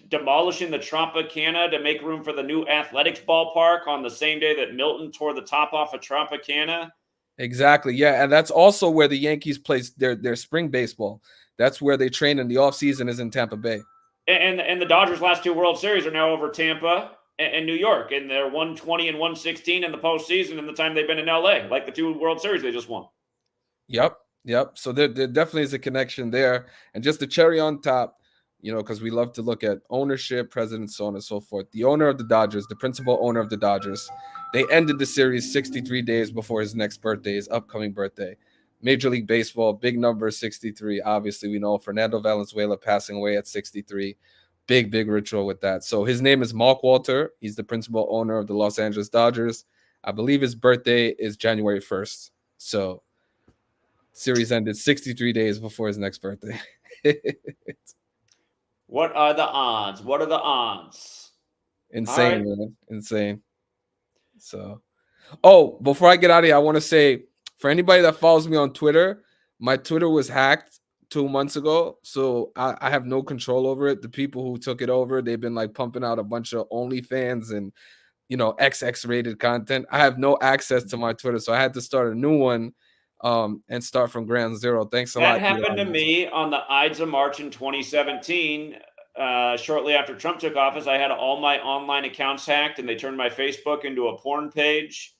demolishing the Tropicana to make room for the new athletics ballpark on the same day that Milton tore the top off of Tropicana. Exactly. Yeah. And that's also where the Yankees play their spring baseball. That's where they train in the offseason, is in Tampa Bay. And the Dodgers' last two World Series are now over Tampa and New York, and they're 120 and 116 in the postseason in the time they've been in LA, like the two World Series they just won. Yep. So there definitely is a connection there. And just the cherry on top, because we love to look at ownership, presidents, so on and so forth. The owner of the Dodgers, the principal owner of the Dodgers, they ended the series 63 days before his next birthday, his upcoming birthday. Major League Baseball, big number, 63. Obviously, we know Fernando Valenzuela passing away at 63. Big ritual with that. So his name is Mark Walter. He's the principal owner of the Los Angeles Dodgers. I believe his birthday is January 1st. So series ended 63 days before his next birthday. What are the odds? Insane, right. Man. Insane. So, before I get out of here, I want to say, for anybody that follows me on Twitter, my Twitter was hacked 2 months ago. So I have no control over it. The people who took it over, they've been like pumping out a bunch of OnlyFans and, XX rated content. I have no access to my Twitter. So I had to start a new one. And start from ground zero. Thanks a lot. That happened to me on the Ides of March in 2017. Shortly after Trump took office, I had all my online accounts hacked, and they turned my Facebook into a porn page,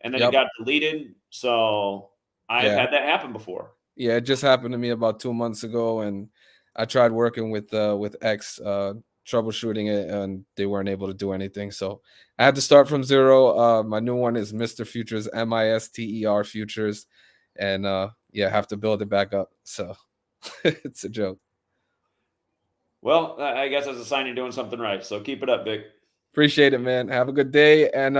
and then it got deleted. So I've had that happen before. Yeah, it just happened to me about 2 months ago, and I tried working with X, troubleshooting it, and they weren't able to do anything. So I had to start from zero. My new one is Mr. Futures, MISTER Futures. And have to build it back up. So it's a joke. Well, I guess that's a sign you're doing something right. So keep it up, Vic. Appreciate it, man. Have a good day. And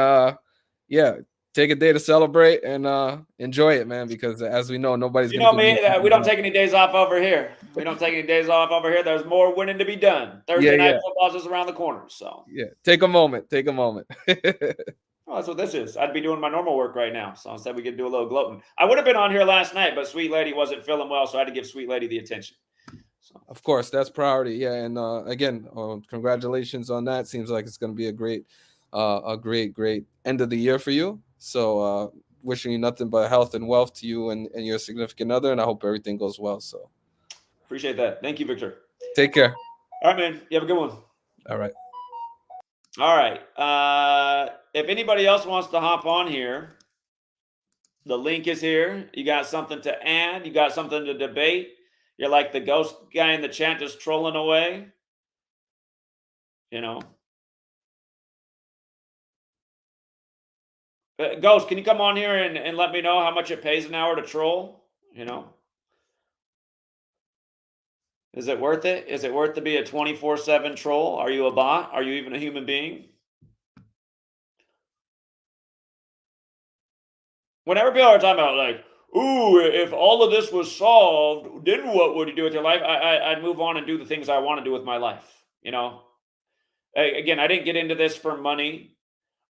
take a day to celebrate and enjoy it, man, because as we know, nobody's we don't take any days off over here. There's more winning to be done. Thursday night football's just around the corner. So take a moment. Oh, that's what this is. I'd be doing my normal work right now. So instead we could do a little gloating. I would have been on here last night, but Sweet Lady wasn't feeling well, so I had to give Sweet Lady the attention. So Of course, that's priority. Yeah, and again, congratulations on that. Seems like it's going to be a great end of the year for you. So, wishing you nothing but health and wealth to you and your significant other, and I hope everything goes well. So, appreciate that. Thank you, Victor. take care. All right, man. You have a good one. All right. All right. If anybody else wants to hop on here, the link is here. You got something to add? You got something to debate? You're like the ghost guy in the chat just trolling away? You know? Ghost, can you come on here and let me know how much it pays an hour to troll? You know? Is it worth it? Is it worth to be a 24/7 troll? Are you a bot? Are you even a human being? Whenever people are talking about like, ooh, if all of this was solved, then what would you do with your life? I'd move on and do the things I want to do with my life. You know, again, I didn't get into this for money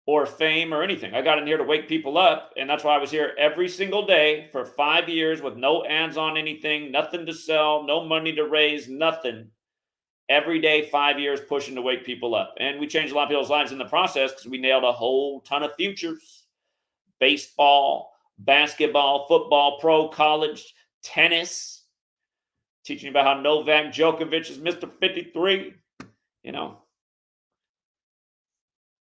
or fame or anything. I got in here to wake people up, and that's why I was here every single day for 5 years with no ads on anything, nothing to sell, no money to raise, nothing. Every day, 5 years pushing to wake people up, and we changed a lot of people's lives in the process because we nailed a whole ton of futures. Baseball, basketball, football, pro, college, tennis, teaching you about how Novak Djokovic is Mr. 53. You know,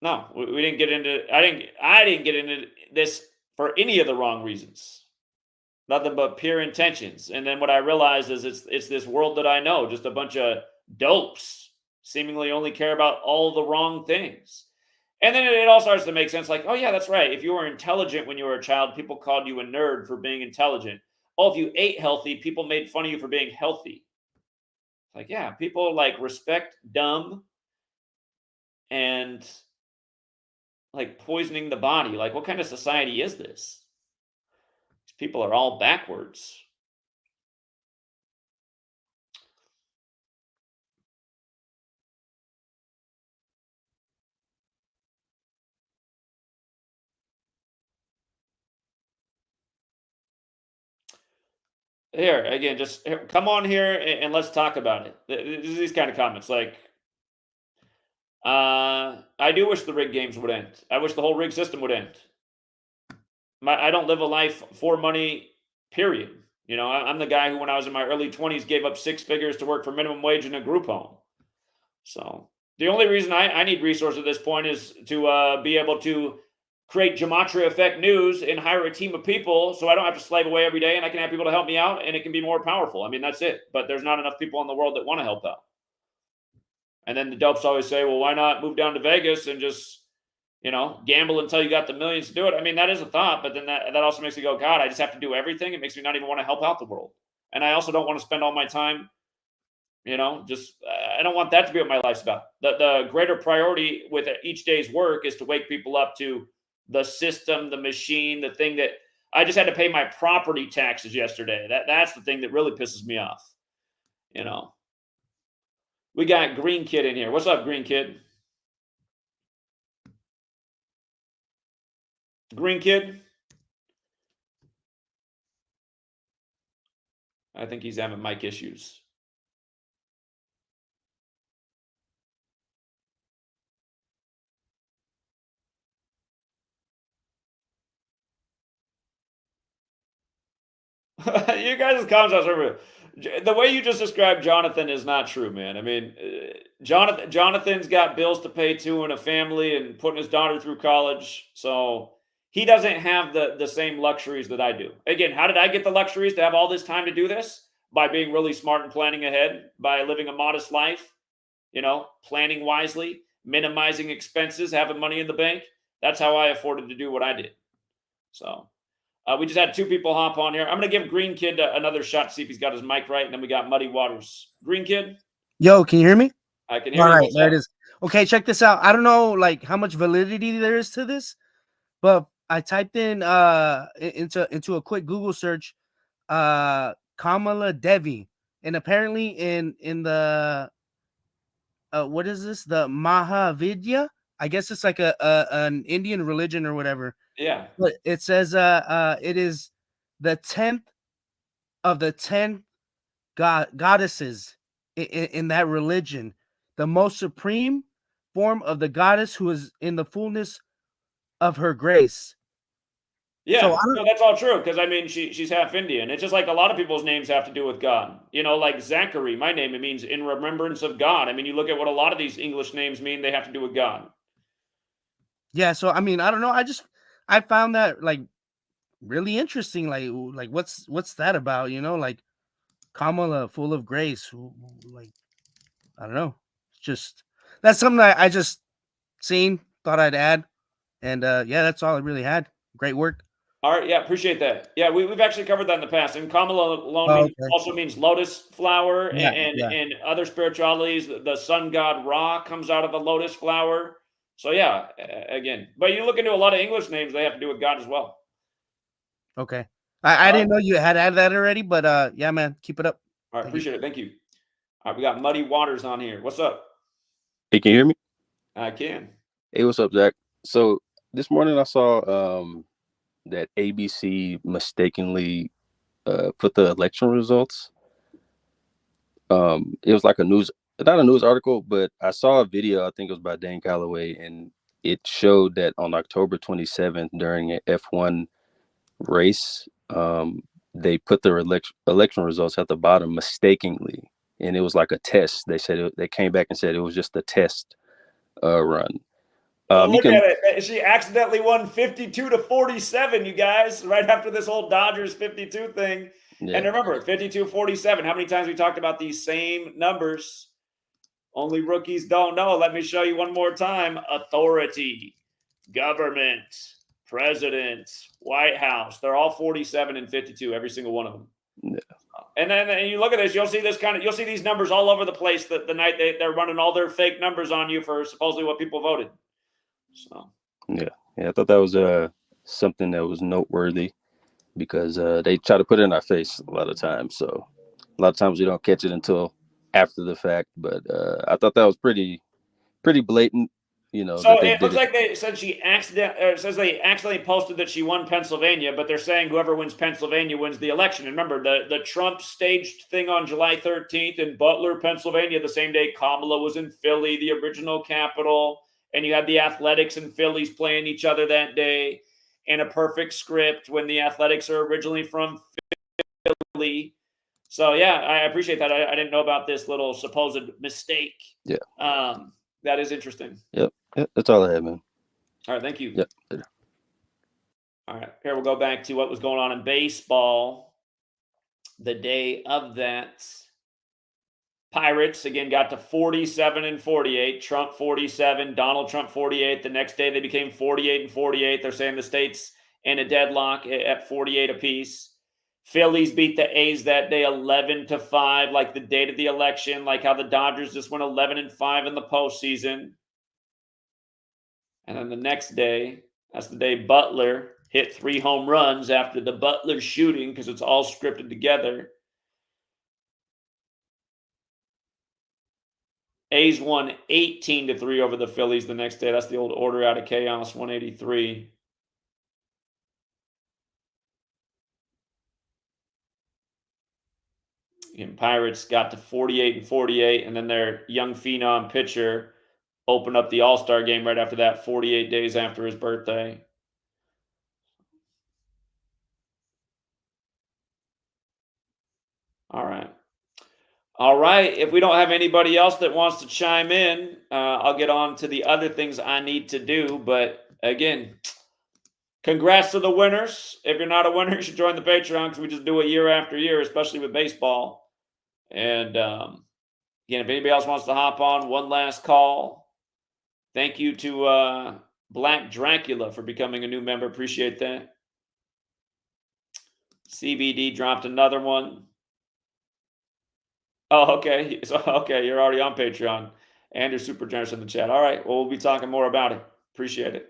no, we didn't get into. I didn't get into this for any of the wrong reasons. Nothing but pure intentions. And then what I realized is it's this world that I know, just a bunch of dopes, seemingly only care about all the wrong things. And then it all starts to make sense. Like, oh yeah, that's right. If you were intelligent when you were a child, people called you a nerd for being intelligent. Oh, if you ate healthy, people made fun of you for being healthy. Like, yeah, people like respect dumb and like poisoning the body. Like, what kind of society is this? These people are all backwards. Here again, just come on here and let's talk about it. These kind of comments, like, I do wish the rig games would end. I wish the whole rig system would end. I don't live a life for money, period. You know, I'm the guy who, when I was in my early 20s, gave up 6 figures to work for minimum wage in a group home. So the only reason I need resources at this point is to be able to create GematriaEffectNews and hire a team of people so I don't have to slave away every day and I can have people to help me out and it can be more powerful. I mean, that's it. But there's not enough people in the world that want to help out. And then the dopes always say, well, why not move down to Vegas and just, you know, gamble until you got the millions to do it? I mean, that is a thought, but then that also makes me go, God, I just have to do everything. It makes me not even want to help out the world. And I also don't want to spend all my time, you know, just, I don't want that to be what my life's about. The greater priority with each day's work is to wake people up to the system, the machine, the thing that I just had to pay my property taxes yesterday. That's the thing that really pisses me off, you know. We got Green Kid in here. What's up, Green Kid? Green Kid? I think he's having mic issues. You guys' comments are the way you just described Jonathan is not true, man. I mean, Jonathan's got bills to pay too and a family and putting his daughter through college, so he doesn't have the same luxuries that I do. Again, how did I get the luxuries to have all this time to do this? By being really smart and planning ahead, by living a modest life, you know, planning wisely, minimizing expenses, having money in the bank. That's how I afforded to do what I did. So we just had 2 people hop on here. I'm going to give Green Kid another shot to see if he's got his mic right. And then we got Muddy Waters. Green Kid? Yo, can you hear me? I can hear you. All right, there it is. Okay, check this out. I don't know like how much validity there is to this, but I typed in into a quick Google search Kamala Devi, and apparently in the what is this? The Mahavidya? I guess it's like an Indian religion or whatever. Yeah. But it says it is the 10th of the 10th goddesses in that religion, the most supreme form of the goddess who is in the fullness of her grace. Yeah, So no, that's all true because I mean she's half Indian. It's just like a lot of people's names have to do with God. You know, like Zachary, my name, it means in remembrance of God. I mean, you look at what a lot of these English names mean, they have to do with God. yeah, so I mean, I don't know. I found that like really interesting. Like what's that about? You know, like Kamala, full of grace. Like I don't know. Just that's something I just seen. Thought I'd add, and yeah, that's all I really had. Great work. All right, yeah, appreciate that. Yeah, we've actually covered that in the past. And Kamala alone Oh, means, okay. also means lotus flower, Yeah, and yeah. in other spiritualities, the sun god Ra comes out of the lotus flower. So yeah, again, but you look into a lot of English names, they have to do with God as well. Okay. I All didn't right, know you had added that already, but yeah, man, keep it up. all right, Thank you. appreciate it. Thank you. All right, we got Muddy Waters on here. What's up? Hey, can you hear me? I can. Hey, what's up, Zach? So this morning I saw that ABC mistakenly put the election results. It was like not a news article, but I saw a video. I think it was by Dan Calloway, and it showed that on October 27th during an F1 race, they put the election results at the bottom mistakenly, and it was like a test. They said they came back and said it was just a test run. You Look can. at it. She accidentally won 52-47, you guys, right after this whole Dodgers 52 thing. Yeah. And remember, 52-47, how many times we talked about these same numbers? Only rookies don't know. Let me show you one more time. Authority, government, president, White House. They're all 47 and 52, every single one of them. Yeah. And then you look at this, you'll see these numbers all over the place the night they're running all their fake numbers on you for supposedly what people voted. So Yeah, I thought that was something that was noteworthy because they try to put it in our face a lot of times. So a lot of times we don't catch it until after the fact. But I thought that was pretty blatant. You know, So that they it did looks it. like they said it says they accidentally posted that she won Pennsylvania, but they're saying whoever wins Pennsylvania wins the election. And remember, the Trump staged thing on July 13th in Butler, Pennsylvania, the same day Kamala was in Philly, the original capital, and you had the Athletics and Phillies playing each other that day in a perfect script when the Athletics are originally from Philly. So yeah, I appreciate that. I didn't know about this little supposed mistake. Yeah. That is interesting. Yep. That's all I had, man. All right, thank you. Yep. Later. All right, here we'll go back to what was going on in baseball the day of that. Pirates again got to 47 and 48. Trump 47, Donald Trump 48. The next day they became 48 and 48. They're saying the state's in a deadlock at 48 apiece. Phillies beat the A's that day 11-5, like the date of the election, like how the Dodgers just went 11-5 in the postseason. And then the next day, that's the day Butler hit 3 home runs after the Butler shooting, because it's all scripted together. A's won 18-3 over the Phillies the next day. That's the old Order Out of Chaos 183. And Pirates got to 48 and 48, and then their young phenom pitcher opened up the All-Star game right after that, 48 days after his birthday. All right. All right. If we don't have anybody else that wants to chime in, I'll get on to the other things I need to do. But again, congrats to the winners. If you're not a winner, you should join the Patreon because we just do it year after year, especially with baseball. And again, if anybody else wants to hop on, one last call. Thank you to Black Dracula for becoming a new member. Appreciate that. CBD dropped another one. Oh, okay. So, okay, you're already on Patreon. And you're super generous in the chat. All right. Well, we'll be talking more about it. Appreciate it.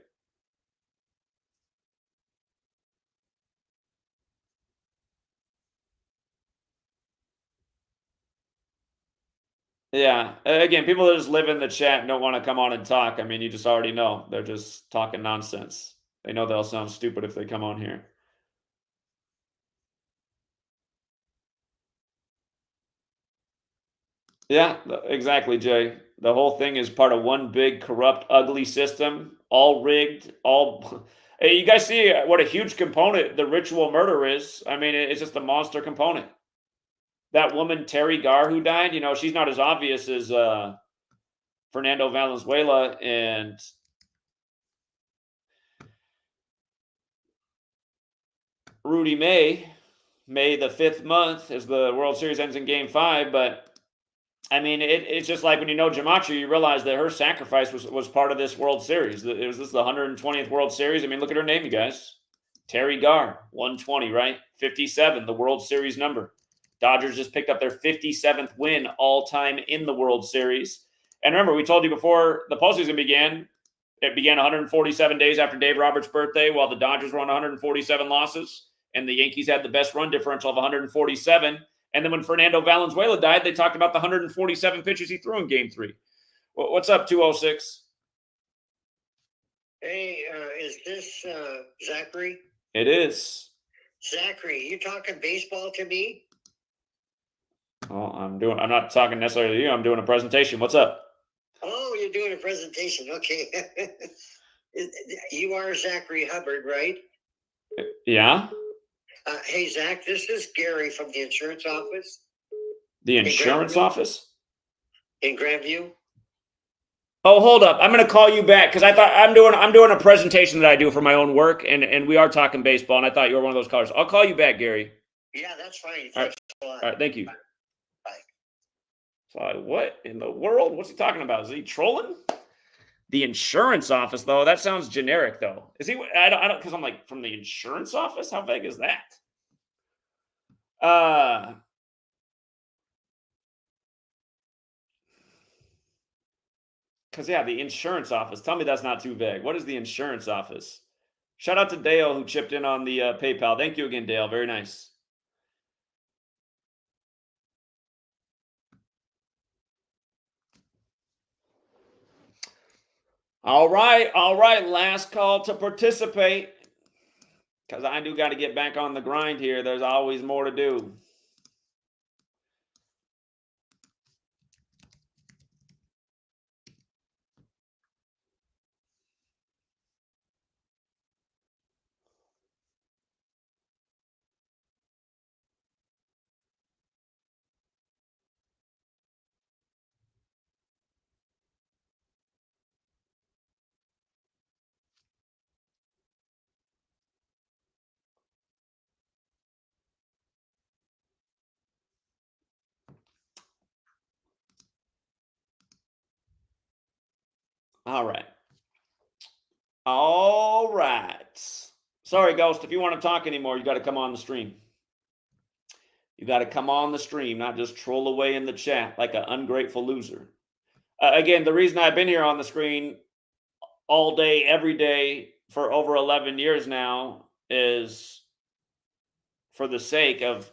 Yeah. Again, people that just live in the chat and don't want to come on and talk. I mean, you just already know. They're just talking nonsense. They know they'll sound stupid if they come on here. Yeah, exactly, Jay. The whole thing is part of one big corrupt, ugly system, all rigged, all. Hey, you guys see what a huge component the ritual murder is? I mean, it's just a monster component. That woman Terry Garr who died, she's not as obvious as Fernando Valenzuela and Rudy May the 5th month as the World Series ends in Game 5. But I mean, it's just like when you know Gematria, you realize that her sacrifice was part of this World Series. This the 120th World Series. I mean, look at her name, you guys. Terry Garr, 120, right? 57, the World Series number. Dodgers just picked up their 57th win all time in the World Series. And remember, we told you before the postseason began, it began 147 days after Dave Roberts' birthday, while the Dodgers were on 147 losses, and the Yankees had the best run differential of 147. And then when Fernando Valenzuela died, they talked about the 147 pitches he threw in Game 3. What's up, 206? Hey, is this Zachary? It is. Zachary, you talking baseball to me? Oh, I'm not talking necessarily to you. I'm doing a presentation. What's up? Oh, you're doing a presentation. Okay. You are Zachary Hubbard, right? Yeah? Hey, Zach, this is Gary from the insurance office. The insurance office? In Grandview. Oh, hold up. I'm going to call you back because I thought I'm doing a presentation that I do for my own work, and we are talking baseball, and I thought you were one of those callers. I'll call you back, Gary. Yeah, that's fine. Thanks a lot. All right, thank you. Bye. So what in the world? What's he talking about? Is he trolling? The insurance office, though, that sounds generic, though. Is he? I don't, because I'm like, from the insurance office? How vague is that? Because, yeah, the insurance office. Tell me that's not too vague. What is the insurance office? Shout out to Dale who chipped in on the PayPal. Thank you again, Dale. Very nice. All right. Last call to participate. Because I do got to get back on the grind here. There's always more to do. All right. Sorry, Ghost. If you want to talk anymore, you got to come on the stream. You got to come on the stream, not just troll away in the chat like an ungrateful loser. Again, the reason I've been here on the screen all day, every day for over 11 years now is for the sake of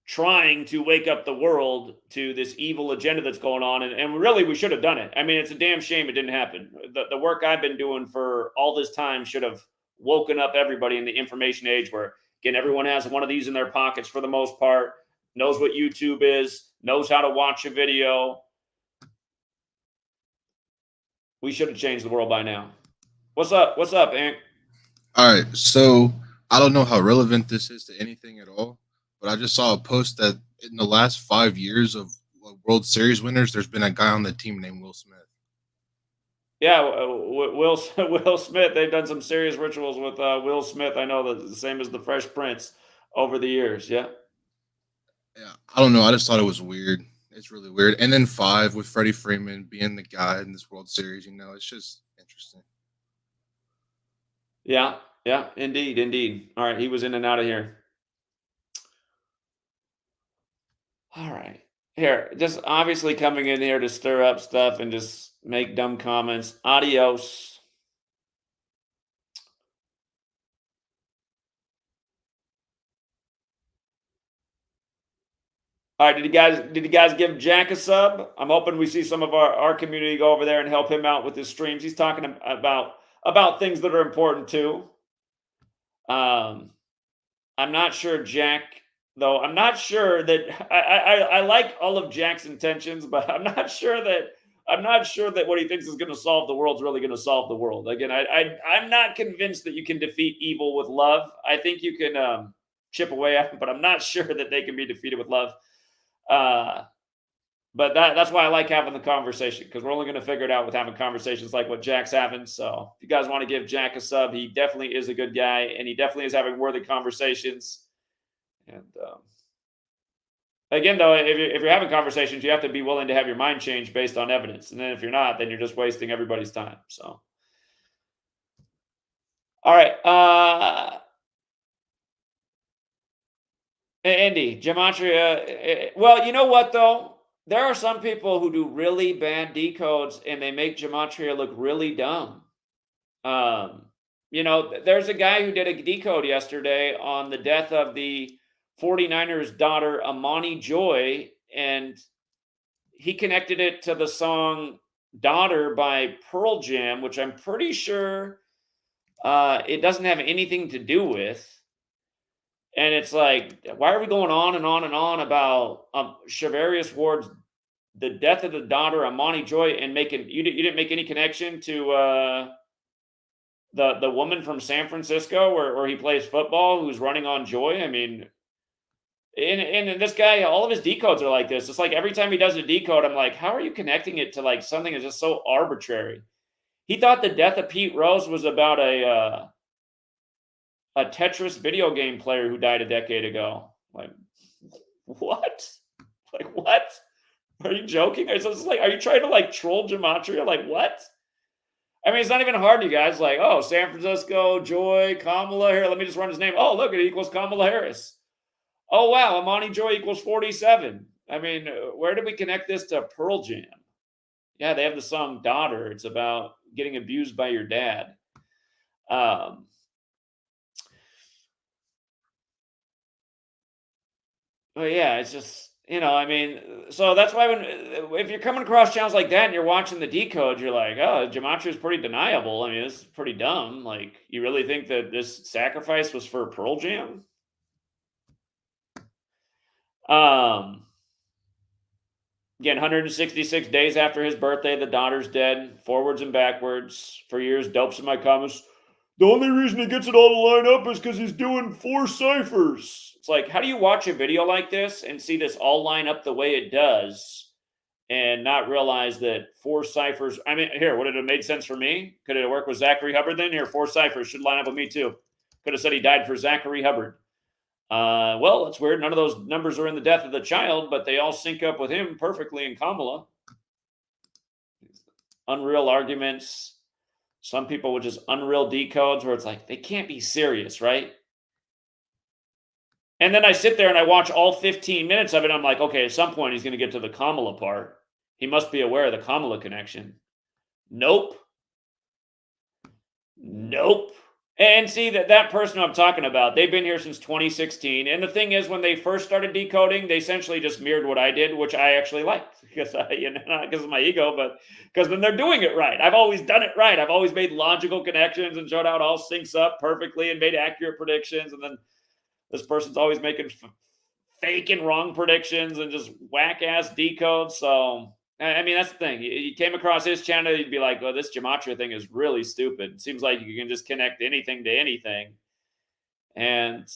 trying to wake up the world to this evil agenda that's going on. And really, we should have done it. I mean, it's a damn shame it didn't happen. The work I've been doing for all this time should have woken up everybody in the information age where, again, everyone has one of these in their pockets for the most part, knows what YouTube is, knows how to watch a video. We should have changed the world by now. What's up? What's up, Hank? All right, so I don't know how relevant this is to anything at all, but I just saw a post that in the last 5 years of World Series winners, there's been a guy on the team named Will Smith. Yeah, Will Smith. They've done some serious rituals with Will Smith. I know the same as the Fresh Prince over the years. Yeah. Yeah, I don't know. I just thought it was weird. It's really weird. And then 5 with Freddie Freeman being the guy in this World Series. It's just interesting. Yeah, indeed. All right, he was in and out of here. All right. Here, just obviously coming in here to stir up stuff and just make dumb comments. Adios. All right, did you guys give Jack a sub? I'm hoping we see some of our community go over there and help him out with his streams. He's talking about things that are important too. I'm not sure Jack though I'm not sure that I like all of Jack's intentions, but I'm not sure that what he thinks is going to solve the world is really going to solve the world. Again, I'm not convinced that you can defeat evil with love. I think you can chip away at it, but I'm not sure that they can be defeated with love. But that's why I like having the conversation, because we're only going to figure it out with having conversations like what Jack's having. So if you guys want to give Jack a sub, he definitely is a good guy, and he definitely is having worthy conversations. And again, though, if you're having conversations, you have to be willing to have your mind changed based on evidence. And then if you're not, then you're just wasting everybody's time. So, all right. Andy, Gematria. Well, you know what, though? There are some people who do really bad decodes and they make Gematria look really dumb. There's a guy who did a decode yesterday on the death of the 49ers daughter, Amani Joy, and he connected it to the song Daughter by Pearl Jam, which I'm pretty sure it doesn't have anything to do with. And it's like, why are we going on and on and on about Shavarius Ward's the death of the daughter, Amani Joy, and you didn't make any connection to the woman from San Francisco where he plays football who's running on Joy? I mean, and this guy, all of his decodes are like this. It's like every time he does a decode, I'm like, how are you connecting it to like something that's just so arbitrary? He thought the death of Pete Rose was about a Tetris video game player who died a decade ago. Like, what? Like, what? Are you joking? It's like, are you trying to like troll Gematria? Like, what? I mean, it's not even hard, you guys. Like, oh, San Francisco, Joy, Kamala. Here, let me just run his name. Oh, look, it equals Kamala Harris. Oh, wow, Amani Joy equals 47. I mean, where did we connect this to Pearl Jam? Yeah, they have the song Daughter. It's about getting abused by your dad. But yeah, it's just, I mean, so that's why if you're coming across channels like that and you're watching the decode, you're like, oh, Gematria is pretty deniable. I mean, it's pretty dumb. Like, you really think that this sacrifice was for Pearl Jam? Again, 166 days after his birthday, the daughter's dead, forwards and backwards. For years, Dopes in my comments, the only reason he gets it all to line up is because he's doing 4 ciphers. It's like, how do you watch a video like this and see this all line up the way it does and not realize that 4 ciphers? I mean, here, would it have made sense for me? Could it have worked with Zachary Hubbard then? Here, 4 ciphers should line up with me too. Could have said he died for Zachary Hubbard. Well, that's weird. None of those numbers are in the death of the child, but they all sync up with him perfectly in Kamala. Unreal arguments. Some people with just unreal decodes where it's like, they can't be serious, right? And then I sit there and I watch all 15 minutes of it. I'm like, okay, at some point he's going to get to the Kamala part. He must be aware of the Kamala connection. Nope. And see, that person I'm talking about, they've been here since 2016. And the thing is, when they first started decoding, they essentially just mirrored what I did, which I actually liked. Because, not because of my ego, but because then they're doing it right. I've always done it right. I've always made logical connections and showed how it all syncs up perfectly and made accurate predictions. And then this person's always making fake and wrong predictions and just whack-ass decodes. So, I mean, that's the thing. You came across his channel, you'd be like, well, this Gematria thing is really stupid. It seems like you can just connect anything to anything. And,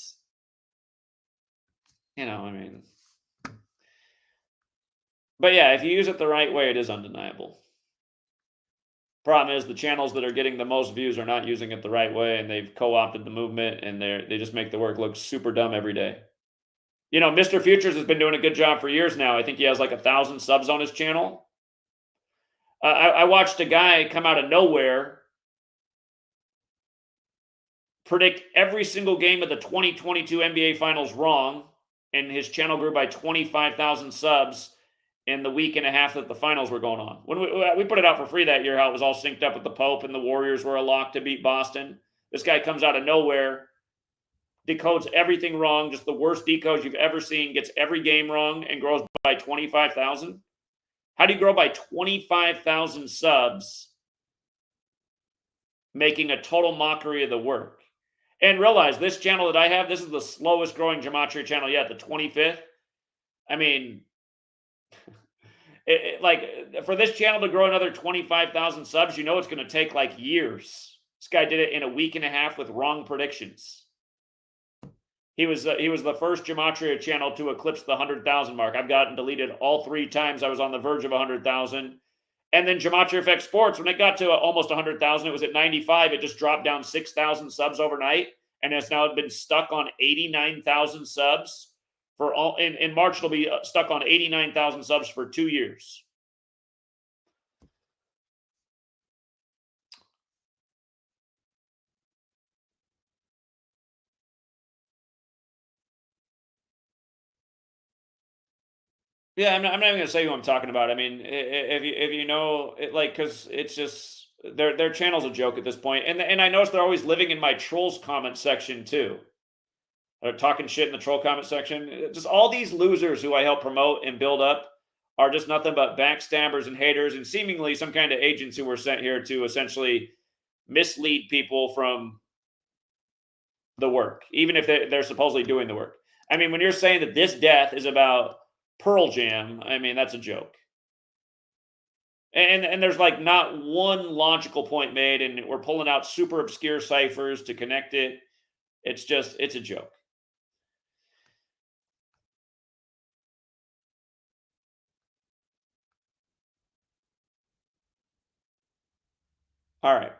I mean. But yeah, if you use it the right way, it is undeniable. Problem is, the channels that are getting the most views are not using it the right way, and they've co-opted the movement, and they just make the work look super dumb every day. Mr. Futures has been doing a good job for years now. I think he has like 1,000 subs on his channel. I watched a guy come out of nowhere, predict every single game of the 2022 NBA Finals wrong, and his channel grew by 25,000 subs in the week and a half that the finals were going on. When we put it out for free that year, how it was all synced up with the Pope and the Warriors were a lock to beat Boston. This guy comes out of nowhere, decodes everything wrong, just the worst decodes you've ever seen, gets every game wrong, and grows by 25,000. How do you grow by 25,000 subs, making a total mockery of the work? And realize this channel that I have, this is the slowest growing Gematria channel yet, the 25th. I mean, like for this channel to grow another 25,000 subs, you know it's going to take like years. This guy did it in a week and a half with wrong predictions. He was the first Gematria channel to eclipse the 100,000 mark. I've gotten deleted all 3 times. I was on the verge of 100,000. And then Gematria Effect Sports, when it got to almost 100,000, it was at 95. It just dropped down 6,000 subs overnight, and it's now been stuck on 89,000 subs for all. In March, it'll be stuck on 89,000 subs for 2 years. Yeah, I'm not even gonna say who I'm talking about. I mean, if you know, like, because it's just their channel's a joke at this point. And I notice they're always living in my trolls comment section too. They're talking shit in the troll comment section. Just all these losers who I help promote and build up are just nothing but backstabbers and haters, and seemingly some kind of agents who were sent here to essentially mislead people from the work, even if they're supposedly doing the work. I mean, when you're saying that this death is about Pearl Jam, I mean, that's a joke. And there's like not one logical point made, and we're pulling out super obscure ciphers to connect it. It's a joke. All right.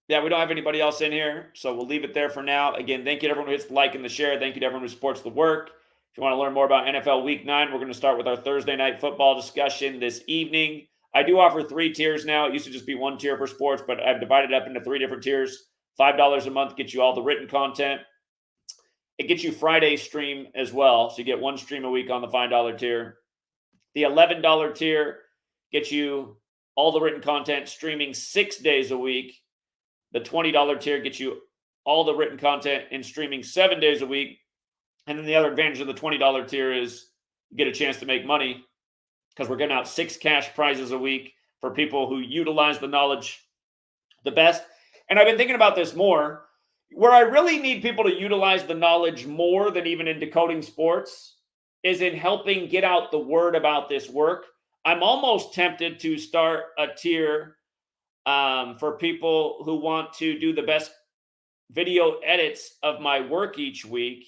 Yeah, we don't have anybody else in here, so we'll leave it there for now. Again, thank you to everyone who hits the like and the share. Thank you to everyone who supports the work. If you want to learn more about NFL Week 9, we're going to start with our Thursday night football discussion this evening. I do offer 3 tiers now. It used to just be 1 tier for sports, but I've divided it up into 3 different tiers. $5 a month gets you all the written content. It gets you Friday stream as well, so you get 1 stream a week on the $5 tier. The $11 tier gets you all the written content streaming 6 days a week. The $20 tier gets you all the written content and streaming 7 days a week. And then the other advantage of the $20 tier is you get a chance to make money because we're getting out 6 cash prizes a week for people who utilize the knowledge the best. And I've been thinking about this more. Where I really need people to utilize the knowledge more than even in decoding sports is in helping get out the word about this work. I'm almost tempted to start a tier for people who want to do the best video edits of my work each week.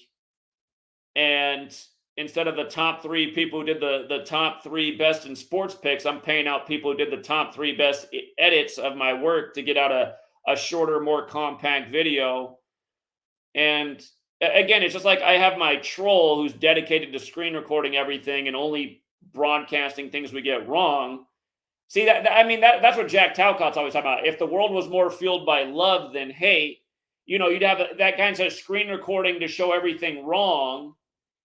And instead of the top 3 people who did the top 3 best in sports picks, I'm paying out people who did the top 3 best edits of my work to get out a shorter, more compact video. And again, it's just like I have my troll who's dedicated to screen recording everything and only broadcasting things we get wrong. See, that's what Jack Talcott's always talking about. If the world was more fueled by love than hate, you'd have that guy instead of screen recording to show everything wrong,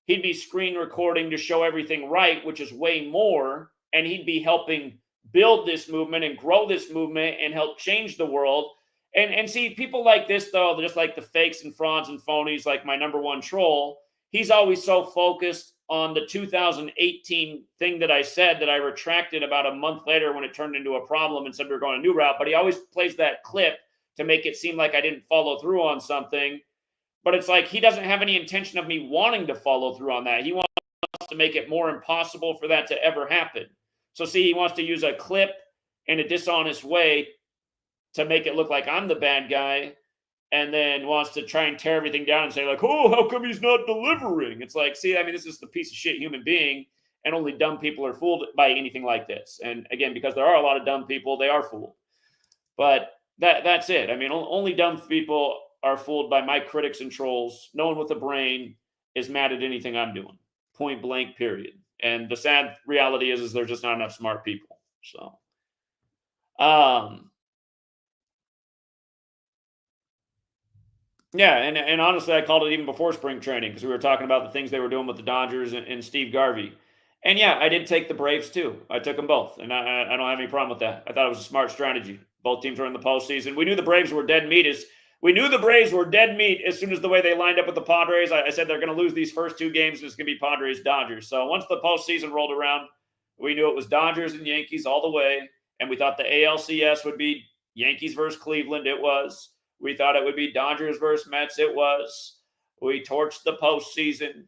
he'd be screen recording to show everything right, which is way more, and he'd be helping build this movement and grow this movement and help change the world. And see, people like this, though, just like the fakes and frauds and phonies, like my number one troll, he's always so focused on the 2018 thing that I said that I retracted about a month later when it turned into a problem and said we were going a new route. But he always plays that clip to make it seem like I didn't follow through on something. But it's like he doesn't have any intention of me wanting to follow through on that. He wants to make it more impossible for that to ever happen. So see, he wants to use a clip in a dishonest way to make it look like I'm the bad guy, and then wants to try and tear everything down and say like, oh, how come he's not delivering? It's like, see, I mean, this is the piece of shit human being, and only dumb people are fooled by anything like this. And again, because there are a lot of dumb people, they are fooled. But that's it. I mean, only dumb people are fooled by my critics and trolls. No one with a brain is mad at anything I'm doing. Point blank, period. And the sad reality is there's just not enough smart people. So, yeah, and honestly, I called it even before spring training because we were talking about the things they were doing with the Dodgers and Steve Garvey. And yeah, I did take the Braves too. I took them both, and I don't have any problem with that. I thought it was a smart strategy. Both teams were in the postseason. We knew the Braves were dead meat. As soon as the way they lined up with the Padres. I said they're going to lose these first 2 games, and it's going to be Padres-Dodgers. So once the postseason rolled around, we knew it was Dodgers and Yankees all the way, and we thought the ALCS would be Yankees versus Cleveland. It was. We thought it would be Dodgers versus Mets. It was. We torched the postseason.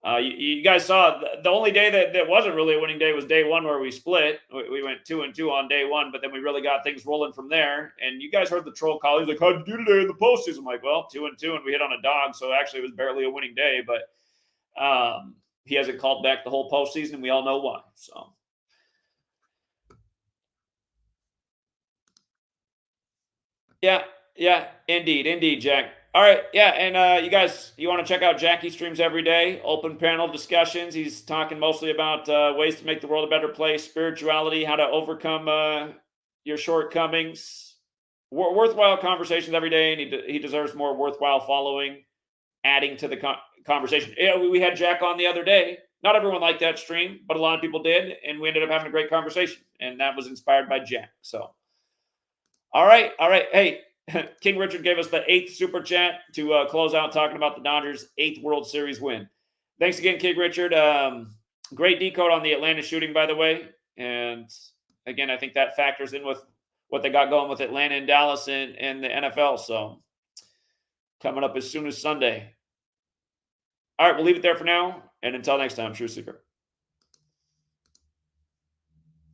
You guys saw the only day that wasn't really a winning day was day one, where we split. We went 2-2 on day one, but then we really got things rolling from there. And you guys heard the troll call. He's like, "How'd you do today in the postseason?" I'm like, "Well, 2-2, and we hit on a dog, so actually it was barely a winning day." But he hasn't called back the whole postseason, and we all know why. So. Yeah, indeed, Jack. All right, yeah, and you guys, you want to check out Jackie streams every day, open panel discussions. He's talking mostly about ways to make the world a better place, spirituality, how to overcome your shortcomings. Worthwhile conversations every day, and he deserves more worthwhile following, adding to the conversation. Yeah, we had Jack on the other day. Not everyone liked that stream, but a lot of people did, and we ended up having a great conversation, and that was inspired by Jack. So, all right. Hey, King Richard gave us the 8th super chat to close out talking about the Dodgers' 8th World Series win. Thanks again, King Richard. Great decode on the Atlanta shooting, by the way. And again, I think that factors in with what they got going with Atlanta and Dallas and the NFL. So coming up as soon as Sunday. All right, we'll leave it there for now. And until next time, True Seeker.